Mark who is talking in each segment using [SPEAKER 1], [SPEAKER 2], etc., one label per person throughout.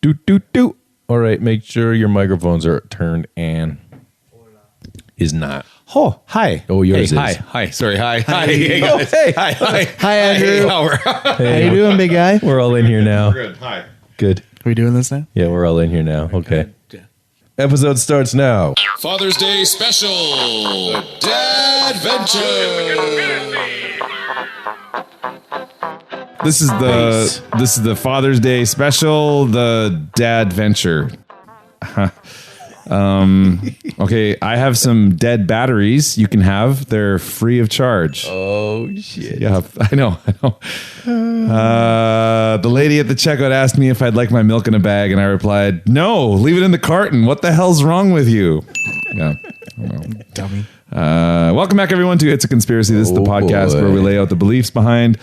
[SPEAKER 1] Doot, doot, doot. All right, make sure your microphones are turned and is not.
[SPEAKER 2] Oh, hi.
[SPEAKER 1] Oh, yours is.
[SPEAKER 2] Hi. Sorry, hi. Hey, guys.
[SPEAKER 1] Hey.
[SPEAKER 3] Hi, Andrew.
[SPEAKER 1] Hey,
[SPEAKER 3] How you doing, big guy?
[SPEAKER 1] We're all in here now.
[SPEAKER 2] Good. Hi.
[SPEAKER 1] Good.
[SPEAKER 3] Are we doing this now?
[SPEAKER 1] Yeah, we're all in here now. Okay.
[SPEAKER 3] Yeah.
[SPEAKER 1] Episode starts now.
[SPEAKER 4] Father's Day special, Dadventure.
[SPEAKER 2] This is the Father's Day special, the Dadventure. Okay, I have some dead batteries you can have. They're free of charge.
[SPEAKER 1] Oh, shit.
[SPEAKER 2] Yeah, I know. The lady at the checkout asked me if I'd like my milk in a bag, and I replied, "No, leave it in the carton. What the hell's wrong with you?" Yeah.
[SPEAKER 3] Dummy.
[SPEAKER 2] Welcome back, everyone, to It's a Conspiracy. This is the podcast
[SPEAKER 1] boy.
[SPEAKER 2] where we lay out the beliefs behind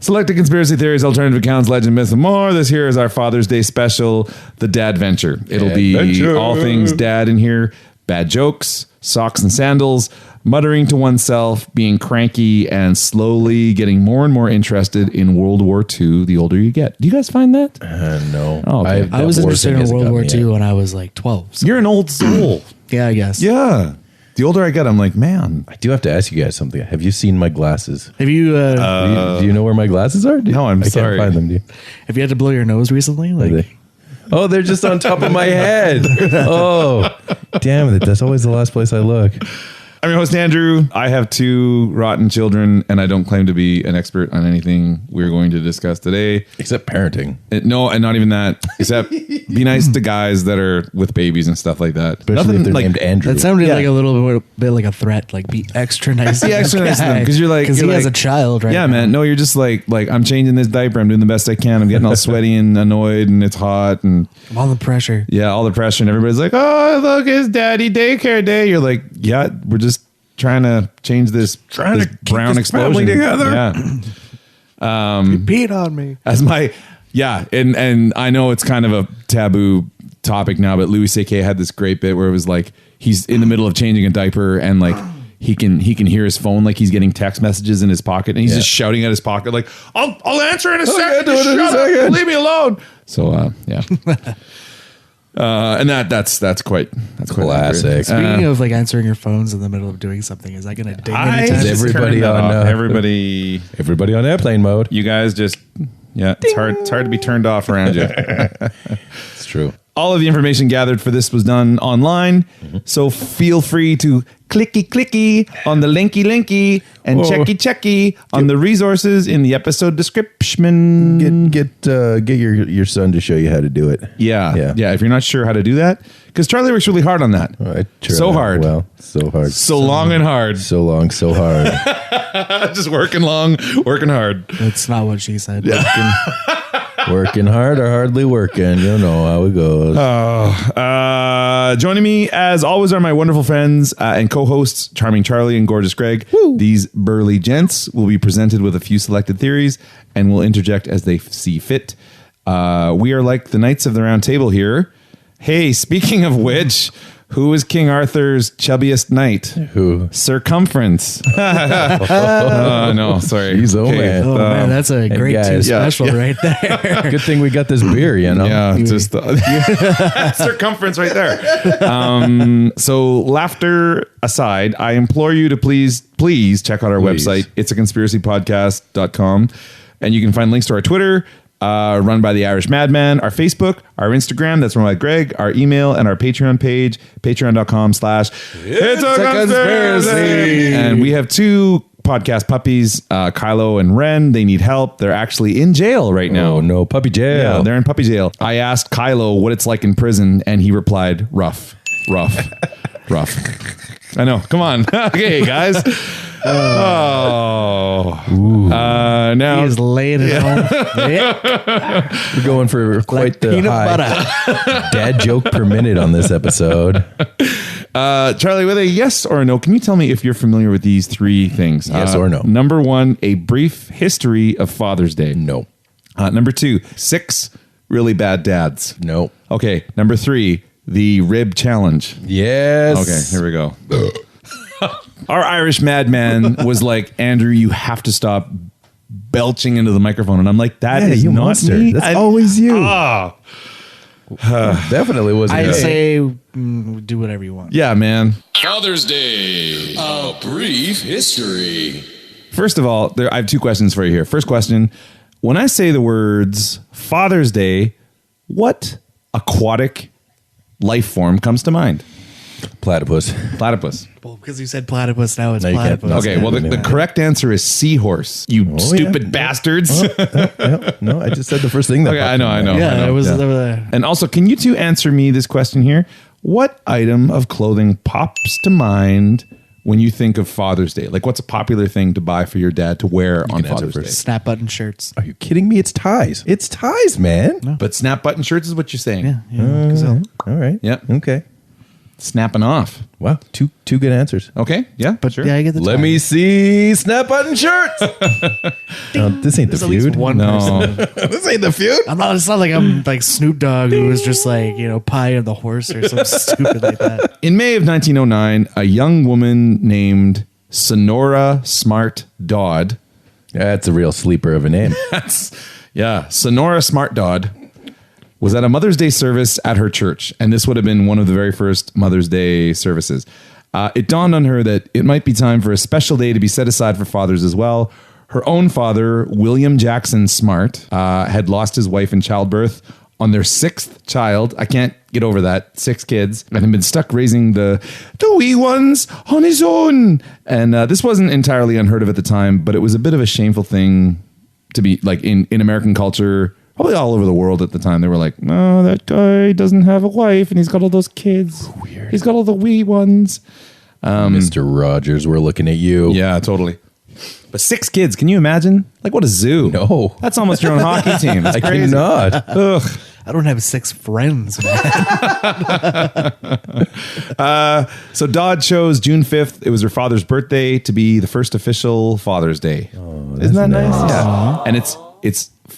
[SPEAKER 2] selected conspiracy theories, alternative accounts, legend, myth, and more. This here is our Father's Day special, the Dadventure. It'll be
[SPEAKER 1] Dadventure.
[SPEAKER 2] all things dad in here, bad jokes, socks and sandals, muttering to oneself, being cranky, and slowly getting more and more interested in World War II the older you get. Do you guys find that?
[SPEAKER 1] No.
[SPEAKER 2] Oh, okay.
[SPEAKER 3] I was interested in World War II when I was like 12. So.
[SPEAKER 2] You're an old soul.
[SPEAKER 3] Yeah, I guess.
[SPEAKER 2] Yeah. The older I get, I'm like, man.
[SPEAKER 1] I do have to ask you guys something. Have you seen my glasses?
[SPEAKER 3] Have you
[SPEAKER 1] Do you know where my glasses are?
[SPEAKER 2] No, I'm sorry.
[SPEAKER 1] I can't find them, do you?
[SPEAKER 3] have you had to blow your nose recently?
[SPEAKER 1] Are
[SPEAKER 3] Like,
[SPEAKER 1] they? Oh, they're just on top of my head. Oh, damn it. That's always the last place I look.
[SPEAKER 2] I'm your host, Andrew. I have two rotten children, and I don't claim to be an expert on anything we're going to discuss today.
[SPEAKER 1] Except parenting.
[SPEAKER 2] No, and not even that. Except be nice to guys that are with babies and stuff like that.
[SPEAKER 1] Especially if they're named Andrew.
[SPEAKER 3] that sounded
[SPEAKER 2] Yeah.
[SPEAKER 3] like a little bit like a threat. Like, be extra nice.
[SPEAKER 2] Be extra nice to them, 'cause you're like-
[SPEAKER 3] because he
[SPEAKER 2] you're
[SPEAKER 3] has a
[SPEAKER 2] like-
[SPEAKER 3] child, right?
[SPEAKER 2] Yeah,
[SPEAKER 3] now.
[SPEAKER 2] man. No, you're just like I'm changing this diaper. I'm doing the best I can. I'm getting all sweaty and annoyed, and it's hot, and
[SPEAKER 3] I'm on the pressure.
[SPEAKER 2] yeah, all the pressure, and everybody's like, "Oh, look, it's daddy daycare day." You're like, "Yeah, we're just trying to change this
[SPEAKER 1] Trying to keep
[SPEAKER 2] brown
[SPEAKER 1] this family
[SPEAKER 2] explosion
[SPEAKER 1] together.
[SPEAKER 2] Yeah.
[SPEAKER 3] You peed on me.
[SPEAKER 2] As my and I know it's kind of a taboo topic now, but Louis C.K. had this great bit where it was like he's in the middle of changing a diaper and like he can hear his phone like he's getting text messages in his pocket and he's just shouting at his pocket like I'll answer in a second.
[SPEAKER 1] do it in a
[SPEAKER 2] Shut up.
[SPEAKER 1] second."
[SPEAKER 2] Leave me alone. So yeah. And that's quite
[SPEAKER 1] Classic.
[SPEAKER 2] accurate.
[SPEAKER 3] Speaking of like answering your phones in the middle of doing something, is that going to ding
[SPEAKER 2] I
[SPEAKER 3] anytime?
[SPEAKER 2] just
[SPEAKER 1] everybody
[SPEAKER 2] turned that
[SPEAKER 1] on,
[SPEAKER 2] off. Everybody
[SPEAKER 1] on airplane mode.
[SPEAKER 2] you guys just it's hard to be turned off around you.
[SPEAKER 1] It's true.
[SPEAKER 2] All of the information gathered for this was done online, so feel free to clicky on the linky and
[SPEAKER 1] Whoa.
[SPEAKER 2] checky on the resources in the episode description.
[SPEAKER 1] Get your son to show you how to do it.
[SPEAKER 2] Yeah.
[SPEAKER 1] Yeah.
[SPEAKER 2] If you're not sure how to do that, because Charlie works really hard on that.
[SPEAKER 1] I try.
[SPEAKER 2] So hard.
[SPEAKER 1] Well, so hard.
[SPEAKER 2] So long and hard.
[SPEAKER 1] So long, so hard.
[SPEAKER 2] Just working long, working hard.
[SPEAKER 3] That's not what she said.
[SPEAKER 1] Working hard or hardly working. You know how it goes.
[SPEAKER 2] Joining me, as always, are my wonderful friends and co-hosts, Charming Charlie and Gorgeous Greg. These burly gents will be presented with a few selected theories and will interject as they see fit. We are like the Knights of the Round Table here. Hey, speaking of which, who is King Arthur's chubbiest knight?
[SPEAKER 1] Who?
[SPEAKER 2] Circumference. No, sorry.
[SPEAKER 1] He's old man.
[SPEAKER 3] Oh man, that's a great
[SPEAKER 1] guys,
[SPEAKER 3] team special right there.
[SPEAKER 1] Good thing we got this beer, you know?
[SPEAKER 2] Yeah, just circumference right there. So laughter aside, I implore you to please check out our website. It's a conspiracypodcast.com. And you can find links to our Twitter, run by the Irish Madman, our Facebook, our Instagram, that's run by Greg, our email, and our Patreon page, patreon.com/It's a Conspiracy. And we have two podcast puppies, Kylo and Ren. They need help. They're actually in jail right now.
[SPEAKER 1] Oh, no. Puppy jail.
[SPEAKER 2] Yeah, they're in puppy jail. I asked Kylo what it's like in prison, and he replied, rough. I know. Come on. Okay, guys. Now
[SPEAKER 3] He's laying it on.
[SPEAKER 1] We're going for quite the
[SPEAKER 3] peanut
[SPEAKER 1] high
[SPEAKER 3] butter.
[SPEAKER 1] dad joke per minute on this episode.
[SPEAKER 2] Charlie, with a yes or a no, can you tell me if you're familiar with these three things?
[SPEAKER 1] Yes or no.
[SPEAKER 2] Number one, a brief history of Father's Day.
[SPEAKER 1] No.
[SPEAKER 2] Number two, 6 really bad dads.
[SPEAKER 1] No.
[SPEAKER 2] Okay. Number 3, the rib challenge.
[SPEAKER 1] Yes.
[SPEAKER 2] Okay, here we go. Our Irish madman was like, Andrew, you have to stop belching into the microphone. And I'm like, that is
[SPEAKER 1] you
[SPEAKER 2] not
[SPEAKER 1] monster.
[SPEAKER 2] me.
[SPEAKER 1] That's always you. Definitely wasn't.
[SPEAKER 3] I
[SPEAKER 1] gay.
[SPEAKER 3] say do whatever you want.
[SPEAKER 2] Yeah, man.
[SPEAKER 4] Father's Day. A brief history.
[SPEAKER 2] First of all, I have 2 questions for you here. First question, when I say the words Father's Day, what aquatic life form comes to mind?
[SPEAKER 1] Platypus.
[SPEAKER 2] Platypus.
[SPEAKER 3] Well, because you said platypus, now it's
[SPEAKER 1] No, you can't.
[SPEAKER 3] platypus.
[SPEAKER 2] Okay, well, the correct answer is seahorse. You stupid
[SPEAKER 1] yeah.
[SPEAKER 2] bastards.
[SPEAKER 1] No, I just said the first thing that.
[SPEAKER 2] Okay, I know.
[SPEAKER 3] Yeah, it was.
[SPEAKER 2] And also, can you 2 answer me this question here? What item of clothing pops to mind when you think of Father's Day? Like, what's a popular thing to buy for your dad to wear on
[SPEAKER 1] can answer
[SPEAKER 2] Father's Day?
[SPEAKER 1] first.
[SPEAKER 3] Snap button shirts.
[SPEAKER 1] Are you kidding me? It's ties. It's ties, man.
[SPEAKER 2] But snap button shirts is what you're saying.
[SPEAKER 3] Yeah. Gazelle.
[SPEAKER 1] All right.
[SPEAKER 2] Yeah.
[SPEAKER 1] Okay.
[SPEAKER 2] Snapping off.
[SPEAKER 1] Wow. Two good answers.
[SPEAKER 2] Okay. Yeah.
[SPEAKER 3] But
[SPEAKER 2] sure.
[SPEAKER 3] yeah, I get the.
[SPEAKER 1] Let
[SPEAKER 3] tie.
[SPEAKER 1] me see snap button shirts. This ain't the
[SPEAKER 3] There's at least
[SPEAKER 1] feud.
[SPEAKER 3] one person.
[SPEAKER 1] This ain't the feud.
[SPEAKER 3] It's not like I'm like Snoop Dogg who was just like, Pie and the Horse or something stupid like that.
[SPEAKER 2] In May of 1909, a young woman named Sonora Smart Dodd.
[SPEAKER 1] That's a real sleeper of a name.
[SPEAKER 2] Sonora Smart Dodd was at a Mother's Day service at her church, and this would have been one of the very first Mother's Day services. It dawned on her that it might be time for a special day to be set aside for fathers as well. Her own father, William Jackson Smart, had lost his wife in childbirth on their 6th child. I can't get over that. 6 kids, and had been stuck raising the wee ones on his own. And this wasn't entirely unheard of at the time, but it was a bit of a shameful thing to be like in American culture. Probably all over the world at the time. They were like, no, that guy doesn't have a wife and he's got all those kids. Weird. He's got all the wee ones.
[SPEAKER 1] Mr. Rogers, we're looking at you.
[SPEAKER 2] Yeah, totally. But 6 kids, can you imagine? Like, what a zoo.
[SPEAKER 1] No.
[SPEAKER 2] That's almost your own hockey team. That's
[SPEAKER 1] I
[SPEAKER 2] crazy.
[SPEAKER 1] cannot.
[SPEAKER 2] Ugh.
[SPEAKER 3] I don't have 6 friends, man.
[SPEAKER 2] So Dodd chose June 5th. It was her father's birthday to be the first official Father's Day. Isn't that nice? Yeah. And it's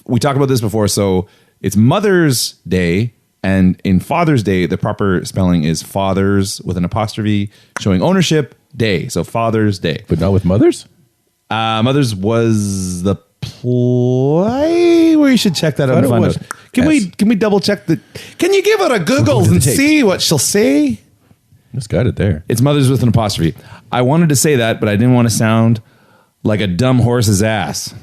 [SPEAKER 2] we talked about this before. So it's Mother's Day, and in Father's Day, the proper spelling is fathers with an apostrophe, showing ownership day. So Father's Day.
[SPEAKER 1] But not with mothers?
[SPEAKER 2] Mother's was the play where you should check that out and find out. Can we double check the? Can you give it a Google
[SPEAKER 1] We'll go to the
[SPEAKER 2] and
[SPEAKER 1] tape.
[SPEAKER 2] see what she'll say?
[SPEAKER 1] Just got it there.
[SPEAKER 2] It's Mother's with an apostrophe. I wanted to say that, but I didn't want to sound like a dumb horse's ass.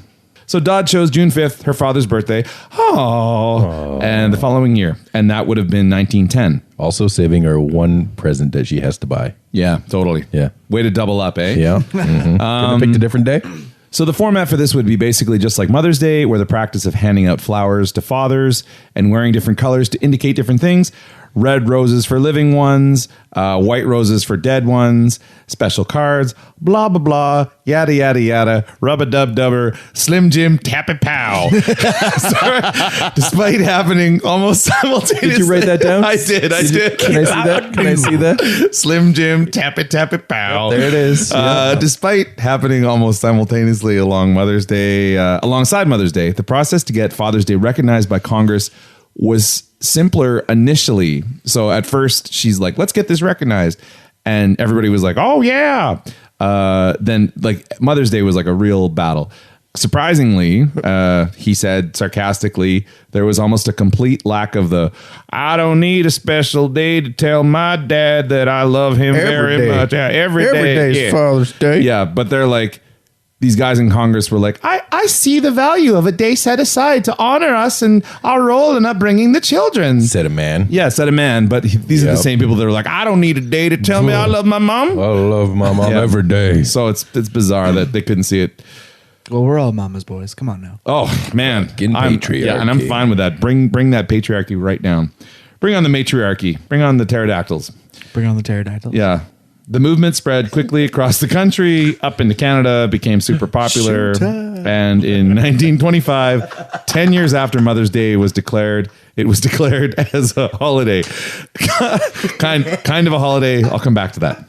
[SPEAKER 2] So Dodd chose June 5th, her father's birthday. And the following year. And that would have been 1910.
[SPEAKER 1] Also saving her one present that she has to buy.
[SPEAKER 2] Yeah, totally.
[SPEAKER 1] Yeah.
[SPEAKER 2] Way to double up, eh?
[SPEAKER 1] Yeah. Mm-hmm. Could have picked a different day.
[SPEAKER 2] So the format for this would be basically just like Mother's Day, where the practice of handing out flowers to fathers and wearing different colors to indicate different things. Red roses for living ones, white roses for dead ones, special cards, blah, blah, blah, yada, yada, yada, rub-a-dub-dubber, Slim Jim, tap-it-pow. Despite happening almost simultaneously.
[SPEAKER 1] Did you write that down?
[SPEAKER 2] I did.
[SPEAKER 1] Can I see that? Can I see that?
[SPEAKER 2] Slim Jim, tap-it-pow.
[SPEAKER 1] There it is. Yeah.
[SPEAKER 2] Despite happening almost simultaneously alongside Mother's Day, the process to get Father's Day recognized by Congress was simpler initially. So at first she's like, let's get this recognized. And everybody was like, oh yeah. Then like Mother's Day was like a real battle. Surprisingly, he said sarcastically, there was almost a complete lack of the, I don't need a special day to tell my dad that I love him very much. Yeah, every day.
[SPEAKER 1] Day's Father's Day.
[SPEAKER 2] Yeah, but they're like, these guys in Congress were like, I see the value of a day set aside to honor us and our role in upbringing the children.
[SPEAKER 1] Said a man.
[SPEAKER 2] Yeah, said a man. But these are the same people that are like, I don't need a day to tell me I love my mom.
[SPEAKER 1] I love my mom every day.
[SPEAKER 2] So it's bizarre that they couldn't see it.
[SPEAKER 3] Well, we're all mama's boys. Come on now.
[SPEAKER 2] Oh, man.
[SPEAKER 1] Fucking patriarchy.
[SPEAKER 2] Yeah, and I'm fine with that. Bring that patriarchy right down. Bring on the matriarchy. Bring on the pterodactyls.
[SPEAKER 3] Bring on the pterodactyl.
[SPEAKER 2] Yeah. The movement spread quickly across the country, up into Canada, became super popular. And in 1925, 10 years after Mother's Day was declared, it was declared as a holiday. kind of a holiday. I'll come back to that.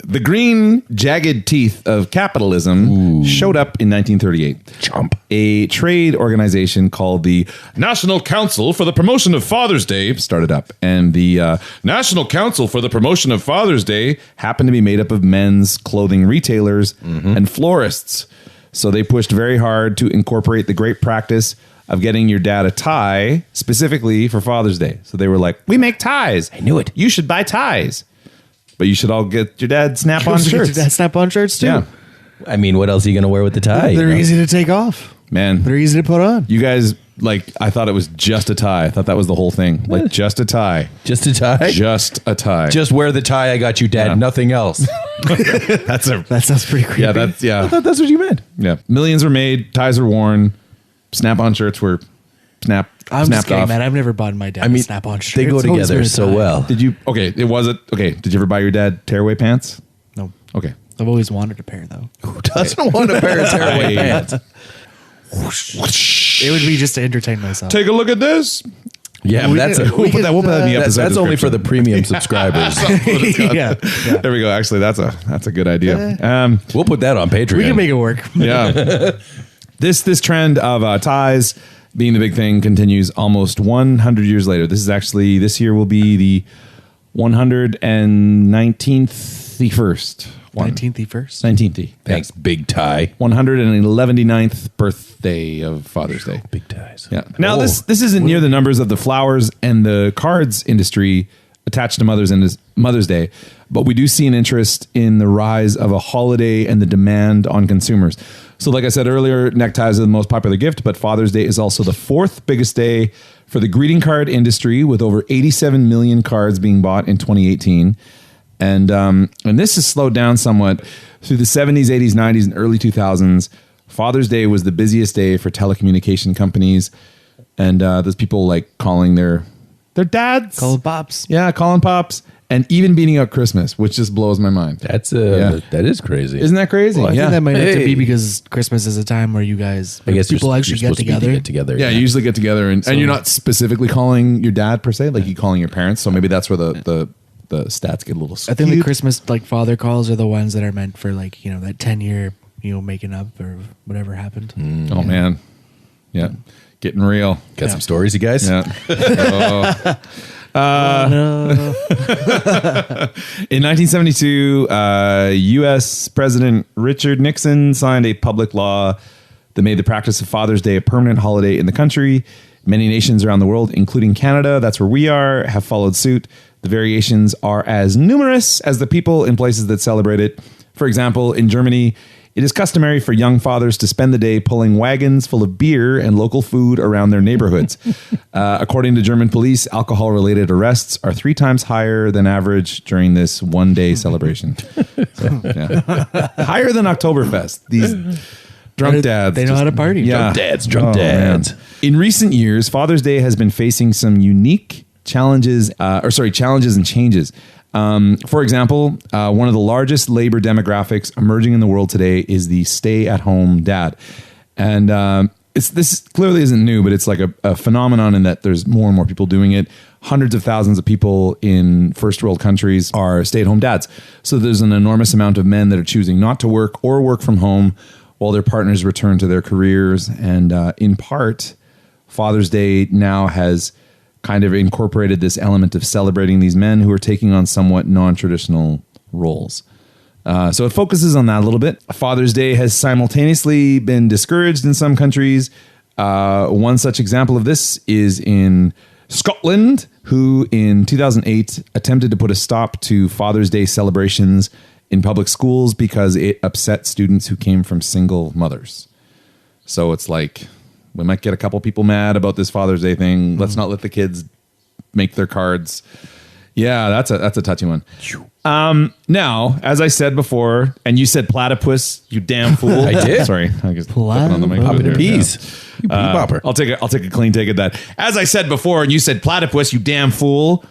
[SPEAKER 2] The green, jagged teeth of capitalism showed up in 1938.
[SPEAKER 1] Chomp.
[SPEAKER 2] A trade organization called the National Council for the Promotion of Father's Day started up. And the National Council for the Promotion of Father's Day happened to be made up of men's clothing retailers and florists. So they pushed very hard to incorporate the great practice of getting your dad a tie specifically for Father's Day. So they were like, we make ties. I
[SPEAKER 1] knew it.
[SPEAKER 2] You should buy ties. But you should all get your dad Snap-on
[SPEAKER 3] Get
[SPEAKER 2] shirts.
[SPEAKER 3] that Snap-on shirts too.
[SPEAKER 2] Yeah.
[SPEAKER 1] I mean, what else are you going to wear with the tie?
[SPEAKER 3] They're
[SPEAKER 1] you know?
[SPEAKER 3] easy to take off.
[SPEAKER 2] Man,
[SPEAKER 3] They're easy to put on.
[SPEAKER 2] you guys, like, I thought it was just a tie. I thought that was the whole thing. Like, just a tie.
[SPEAKER 1] Just a tie?
[SPEAKER 2] Just a tie.
[SPEAKER 1] Just wear the tie I got you, Dad.
[SPEAKER 2] Yeah.
[SPEAKER 1] Nothing else.
[SPEAKER 3] That sounds pretty creepy.
[SPEAKER 2] Yeah, that's,
[SPEAKER 1] I
[SPEAKER 2] yeah.
[SPEAKER 1] thought that's what you meant.
[SPEAKER 2] Yeah. Millions were made. Ties were worn. Snap-on shirts were
[SPEAKER 3] I'm just
[SPEAKER 2] snapped
[SPEAKER 3] kidding,
[SPEAKER 2] off.
[SPEAKER 3] man. I've never bought my dad
[SPEAKER 1] I mean,
[SPEAKER 3] Snap-on shirts.
[SPEAKER 1] they go
[SPEAKER 3] It's always
[SPEAKER 1] together
[SPEAKER 3] been a
[SPEAKER 1] so
[SPEAKER 3] tie.
[SPEAKER 1] well.
[SPEAKER 2] Did you, okay, it was it, okay, did you ever buy your dad tearaway pants?
[SPEAKER 3] No,
[SPEAKER 2] Okay.
[SPEAKER 3] I've always wanted a pair though.
[SPEAKER 1] Who doesn't want a pair of tearaway
[SPEAKER 2] I-
[SPEAKER 1] pants?
[SPEAKER 3] It would be just to entertain myself.
[SPEAKER 2] Take a look at this.
[SPEAKER 1] Yeah, but that's
[SPEAKER 2] We'll put that in the episode
[SPEAKER 1] that's only for the
[SPEAKER 2] description.
[SPEAKER 1] premium subscribers.
[SPEAKER 3] yeah.
[SPEAKER 2] There we go. Actually, that's a good idea.
[SPEAKER 1] We'll put that on Patreon.
[SPEAKER 3] We can make it work.
[SPEAKER 2] Yeah. This trend of ties being the big thing continues almost 100 years later. This year will be the 119th first.
[SPEAKER 3] 19th first.
[SPEAKER 2] 19th.
[SPEAKER 1] Thanks, big tie.
[SPEAKER 2] 111th birthday of Father's Day.
[SPEAKER 1] Big ties.
[SPEAKER 2] Yeah. Now
[SPEAKER 1] Oh.
[SPEAKER 2] this isn't near the numbers of the flowers and the cards industry attached to Mother's Day, but we do see an interest in the rise of a holiday and the demand on consumers. So like I said earlier, neckties are the most popular gift, but Father's Day is also the fourth biggest day for the greeting card industry, with over 87 million cards being bought in 2018. And this has slowed down somewhat through the 70s, 80s, 90s, and early 2000s. Father's Day was the busiest day for telecommunication companies, and there's people like calling their dads,
[SPEAKER 3] Call it Pops.
[SPEAKER 2] yeah, calling pops, and even beating out Christmas, which just blows my mind.
[SPEAKER 1] That is crazy.
[SPEAKER 2] Isn't that crazy?
[SPEAKER 3] Well, I think that might have to
[SPEAKER 1] Hey.
[SPEAKER 3] be because Christmas is a time where you guys,
[SPEAKER 1] I guess
[SPEAKER 3] people
[SPEAKER 1] you're
[SPEAKER 3] actually get
[SPEAKER 1] supposed to be
[SPEAKER 3] together.
[SPEAKER 1] Get together.
[SPEAKER 2] Yeah, you usually get together, and you're not specifically calling your dad per se, like you calling your parents. So maybe that's where the stats get a little skewed.
[SPEAKER 3] I think the Christmas like father calls are the ones that are meant for like, you know, that 10-year, you know, making up or whatever happened.
[SPEAKER 2] Oh man, yeah, getting real.
[SPEAKER 1] Got some stories, you guys?
[SPEAKER 2] Yeah.
[SPEAKER 3] No.
[SPEAKER 2] In 1972, U.S. President Richard Nixon signed a public law that made the practice of Father's Day a permanent holiday in the country. Many nations around the world, including Canada, that's where we are, have followed suit. The variations are as numerous as the people in places that celebrate it. For example, in Germany, it is customary for young fathers to spend the day pulling wagons full of beer and local food around their neighborhoods. According to German police, alcohol-related arrests are 3 times higher than average during this one-day celebration. So, yeah. Higher than Oktoberfest. These drunk dads.
[SPEAKER 3] They know how to party.
[SPEAKER 2] Yeah.
[SPEAKER 1] Drunk dads.
[SPEAKER 2] Man. In recent years, Father's Day has been facing some unique challenges and changes. For example, one of the largest labor demographics emerging in the world today is the stay-at-home dad. And this clearly isn't new, but it's like a phenomenon in that there's more and more people doing it. Hundreds of thousands of people in first world countries are stay-at-home dads. So there's an enormous amount of men that are choosing not to work or work from home while their partners return to their careers. And in part, Father's Day now has kind of incorporated this element of celebrating these men who are taking on somewhat non-traditional roles. So it focuses on that a little bit. Father's Day has simultaneously been discouraged in some countries. One such example of this is in Scotland, who in 2008 attempted to put a stop to Father's Day celebrations in public schools because it upset students who came from single mothers. So it's like, we might get a couple people mad about this Father's Day thing. Let's not let the kids make their cards. Yeah, that's a touchy one. Now, as I said before, and you said platypus, you damn fool.
[SPEAKER 1] I did.
[SPEAKER 2] Sorry, I guess flipping on the mic
[SPEAKER 1] Popping
[SPEAKER 2] here.
[SPEAKER 1] the peas. You pea popper.
[SPEAKER 2] I'll take a clean take at that. As I said before, and you said platypus, you damn fool.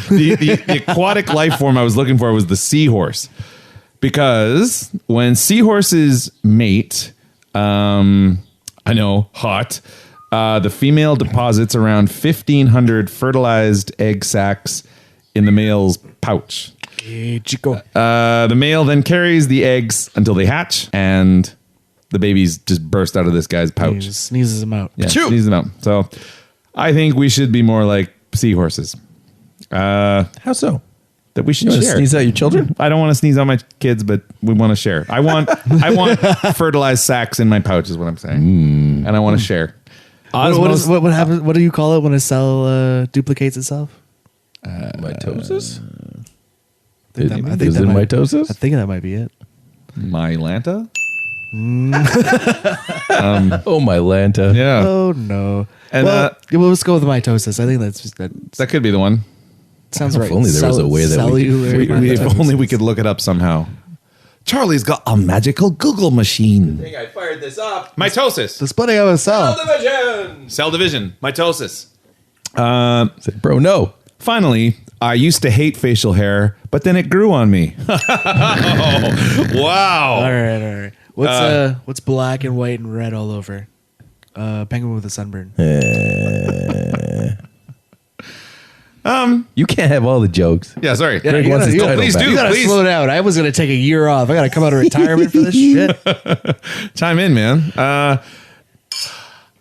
[SPEAKER 2] The aquatic life form I was looking for was the seahorse, because when seahorses mate, I know, hot. The female deposits around 1,500 fertilized egg sacs in the male's pouch.
[SPEAKER 3] Hey, Chico.
[SPEAKER 2] The male then carries the eggs until they hatch, and the babies just burst out of this guy's
[SPEAKER 3] He
[SPEAKER 2] pouch.
[SPEAKER 3] just sneezes them out.
[SPEAKER 2] Yeah, sneeze them out. So I think we should be more like seahorses.
[SPEAKER 1] How so?
[SPEAKER 2] that we should
[SPEAKER 1] You want to
[SPEAKER 2] share.
[SPEAKER 1] sneeze out your children?
[SPEAKER 2] I don't want to sneeze on my kids, but we want to share. I want fertilized sacks in my pouch is what I'm saying. And I want to share.
[SPEAKER 3] What happens? What do you call it when a cell duplicates itself?
[SPEAKER 1] Mitosis?
[SPEAKER 3] I think that
[SPEAKER 1] Is it
[SPEAKER 3] might-
[SPEAKER 1] mitosis?
[SPEAKER 3] I think that might be it.
[SPEAKER 2] Mylanta?
[SPEAKER 1] Oh, my Lanta.
[SPEAKER 2] Yeah.
[SPEAKER 3] Oh no!
[SPEAKER 2] And,
[SPEAKER 3] well, let's go with mitosis. I think that
[SPEAKER 2] That could be the one.
[SPEAKER 3] sounds
[SPEAKER 1] If
[SPEAKER 3] right.
[SPEAKER 1] only there was a way that we could-
[SPEAKER 3] cellular
[SPEAKER 2] If only we could look it up somehow. Charlie's got a magical Google machine.
[SPEAKER 1] I fired this up.
[SPEAKER 2] Mitosis.
[SPEAKER 3] the splitting of a cell.
[SPEAKER 1] Division.
[SPEAKER 2] Cell division. Mitosis.
[SPEAKER 1] Bro, no.
[SPEAKER 2] Finally, I used to hate facial hair, but then it grew on me. Wow.
[SPEAKER 3] All right. What's black and white and red all over? Penguin with a sunburn.
[SPEAKER 1] You can't have all the jokes.
[SPEAKER 2] Yeah, sorry.
[SPEAKER 1] Greg wants his title
[SPEAKER 2] please
[SPEAKER 1] back.
[SPEAKER 2] do.
[SPEAKER 3] You gotta
[SPEAKER 2] Please
[SPEAKER 3] slow down. I was gonna take a year off. I gotta come out of retirement for this shit.
[SPEAKER 2] chime in, man.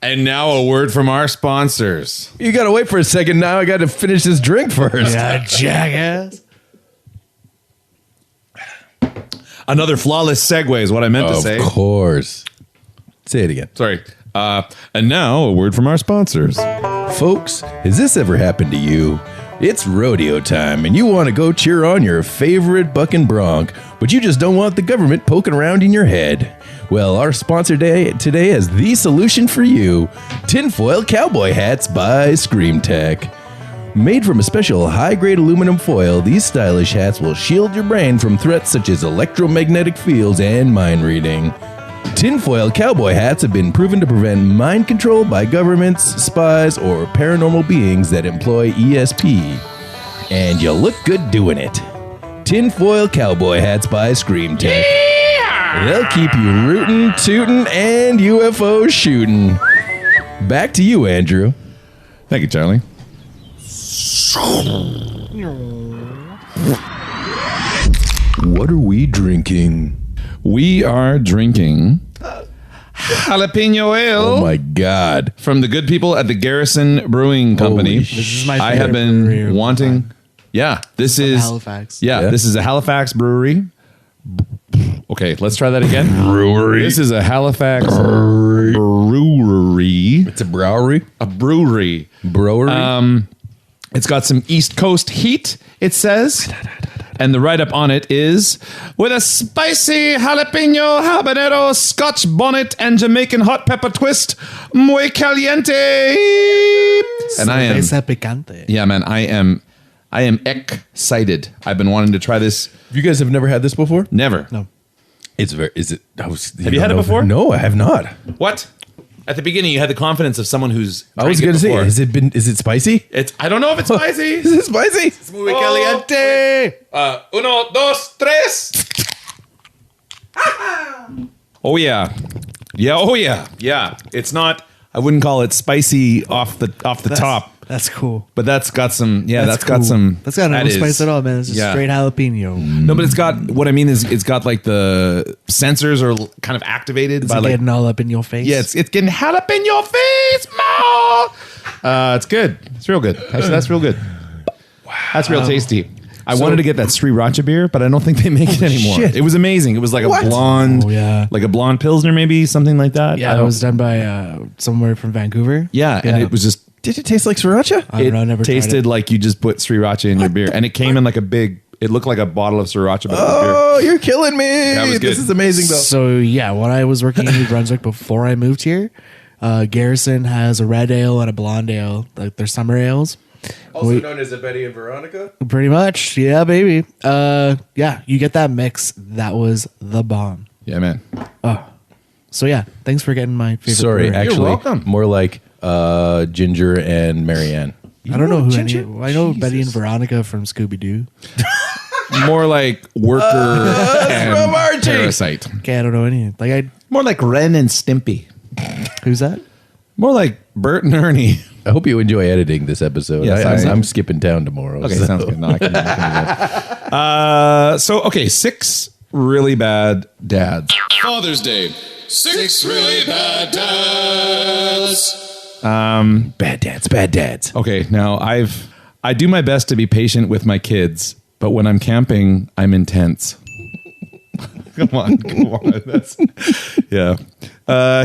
[SPEAKER 2] And now a word from our sponsors.
[SPEAKER 1] You got to wait for a second now. I got to finish this drink first.
[SPEAKER 3] Yeah, jackass.
[SPEAKER 2] Another flawless segue is what I meant to say.
[SPEAKER 1] Of course. Say it again.
[SPEAKER 2] Sorry. And now a word from our sponsors.
[SPEAKER 1] Folks, has this ever happened to you? It's rodeo time and you want to go cheer on your favorite buck and bronc, but you just don't want the government poking around in your head. Well, our sponsor today has the solution for you. Tinfoil cowboy hats by Scream Tech. Made from a special high-grade aluminum foil, these stylish hats will shield your brain from threats such as electromagnetic fields and mind reading. Tinfoil cowboy hats have been proven to prevent mind control by governments, spies, or paranormal beings that employ ESP. And you look good doing it. Tinfoil cowboy hats by Scream Tech. They'll keep you rootin', tootin', and UFO shooting. Back to you, Andrew.
[SPEAKER 2] Thank you, Charlie.
[SPEAKER 1] What are we drinking?
[SPEAKER 2] We are drinking jalapeno ale
[SPEAKER 1] Oh my God.
[SPEAKER 2] from the good people at the Garrison Brewing Company.
[SPEAKER 1] Holy
[SPEAKER 3] This is my
[SPEAKER 2] I have
[SPEAKER 3] favorite brewery
[SPEAKER 2] been
[SPEAKER 3] of all
[SPEAKER 2] wanting.
[SPEAKER 3] time.
[SPEAKER 2] Yeah, this
[SPEAKER 3] From
[SPEAKER 2] is
[SPEAKER 3] Halifax.
[SPEAKER 2] Yeah,
[SPEAKER 1] Yeah.
[SPEAKER 2] this is a Halifax brewery. Okay, let's try that again.
[SPEAKER 1] Brewery.
[SPEAKER 2] This is a Halifax brewery.
[SPEAKER 1] It's a brewery.
[SPEAKER 2] A brewery.
[SPEAKER 1] Brewery.
[SPEAKER 2] It's got some East Coast heat, it says. And the write-up on it is, with a spicy jalapeno, habanero, Scotch bonnet, and Jamaican hot pepper twist, muy caliente. And I am,
[SPEAKER 3] Cerveza picante.
[SPEAKER 2] yeah, man, I am excited. I've been wanting to try this.
[SPEAKER 1] You guys have never had this before?
[SPEAKER 2] Never.
[SPEAKER 3] No.
[SPEAKER 1] It's very. Is it?
[SPEAKER 2] Have you had it before?
[SPEAKER 1] No, I have not.
[SPEAKER 2] What? At the beginning, you had the confidence of someone who's.
[SPEAKER 1] I was
[SPEAKER 2] going to
[SPEAKER 1] say, has it been? Is it spicy?
[SPEAKER 2] It's. I don't know if it's spicy.
[SPEAKER 1] Is it spicy?
[SPEAKER 2] Muy caliente. Uno, dos, tres. Oh yeah, yeah. Oh yeah, yeah. It's not. I wouldn't call it spicy off the top,
[SPEAKER 3] That's cool.
[SPEAKER 2] but that's got some. Yeah, that's got
[SPEAKER 3] cool.
[SPEAKER 2] some.
[SPEAKER 3] That's got no
[SPEAKER 2] that
[SPEAKER 3] spice
[SPEAKER 2] is-
[SPEAKER 3] at all, man. It's just
[SPEAKER 2] yeah.
[SPEAKER 3] straight jalapeno.
[SPEAKER 2] No, but it's got. What I mean is, it's got like the sensors are kind of activated
[SPEAKER 3] It's
[SPEAKER 2] by like.
[SPEAKER 3] getting all up in your face.
[SPEAKER 2] Yeah, it's getting held up in your face, ma. It's good. It's real good. Actually, that's real good. Wow, that's real tasty. I wanted to get that Sriracha beer, but I don't think they make it anymore.
[SPEAKER 1] shit.
[SPEAKER 2] It was amazing. It was like
[SPEAKER 1] What?
[SPEAKER 2] a blonde,
[SPEAKER 3] Oh, yeah.
[SPEAKER 2] like a blonde Pilsner, maybe something like that.
[SPEAKER 3] Yeah, it was done by somewhere from Vancouver.
[SPEAKER 2] Yeah, and it was just.
[SPEAKER 1] Did it taste like sriracha?
[SPEAKER 3] I don't know, I never tried
[SPEAKER 2] tasted
[SPEAKER 3] it.
[SPEAKER 2] like you just put Sriracha in your beer, and it came in like a big. It looked like a bottle of Sriracha, but it was beer.
[SPEAKER 1] Oh, you're killing me.
[SPEAKER 2] That was good.
[SPEAKER 1] This is amazing, though.
[SPEAKER 3] So yeah, when I was working in New Brunswick before I moved here, Garrison has a red ale and a blonde ale, like their summer ales.
[SPEAKER 1] Also known as a Betty and Veronica.
[SPEAKER 3] Pretty much, yeah, baby. Yeah, you get that mix. That was the bomb.
[SPEAKER 2] Yeah, man.
[SPEAKER 3] So yeah, thanks for getting my favorite.
[SPEAKER 1] Sorry,
[SPEAKER 3] brewery.
[SPEAKER 1] actually,
[SPEAKER 2] welcome.
[SPEAKER 1] more like Ginger and Marianne.
[SPEAKER 3] I don't know who any.
[SPEAKER 1] Ginger?
[SPEAKER 3] I know Betty and
[SPEAKER 1] Jesus.
[SPEAKER 3] Veronica from Scooby Doo.
[SPEAKER 2] More like worker and
[SPEAKER 1] from Archie.
[SPEAKER 2] parasite.
[SPEAKER 3] Okay, I don't know any. Like
[SPEAKER 2] More like Ren and Stimpy.
[SPEAKER 3] who's that?
[SPEAKER 2] More like Bert and Ernie.
[SPEAKER 1] I hope you enjoy editing this episode.
[SPEAKER 2] Yes,
[SPEAKER 1] I'm skipping town tomorrow.
[SPEAKER 2] Okay,
[SPEAKER 1] so-
[SPEAKER 2] sounds good. No, I can do that. Okay, 6 really bad dads.
[SPEAKER 4] Father's Day. 6 really bad dads.
[SPEAKER 1] Bad dads, bad dads.
[SPEAKER 2] Okay, now I do my best to be patient with my kids, but when I'm camping, I'm intense. Come on. That's, yeah.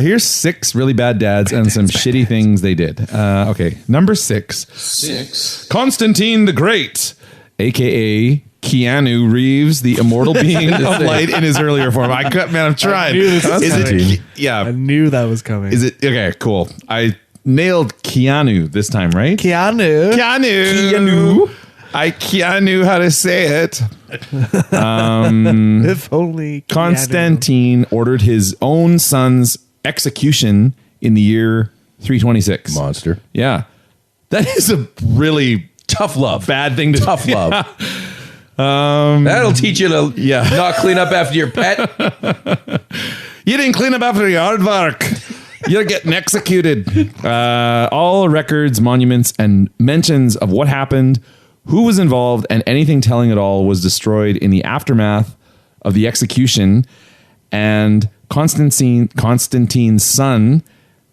[SPEAKER 2] Here's 6 really bad dads and some shitty things they did. Okay, number 6.
[SPEAKER 4] 6.
[SPEAKER 2] Constantine the Great, a.k.a. Keanu Reeves, the immortal being of light in his earlier form. I'm trying.
[SPEAKER 3] I knew that was coming.
[SPEAKER 2] Is it? Okay, cool. I nailed Keanu this time, right?
[SPEAKER 3] Keanu?
[SPEAKER 2] I knew how to say it.
[SPEAKER 3] If only Keanu.
[SPEAKER 2] Constantine ordered his own son's execution in the year 326.
[SPEAKER 1] Monster.
[SPEAKER 2] Yeah. That is a really
[SPEAKER 1] Tough love.
[SPEAKER 2] bad thing to
[SPEAKER 1] Tough love. That'll teach you to not clean up after your pet.
[SPEAKER 2] You didn't clean up after your aardvark. You're getting executed. All records, monuments, and mentions of what happened, who was involved, and anything telling it all was destroyed in the aftermath of the execution. And Constantine's son,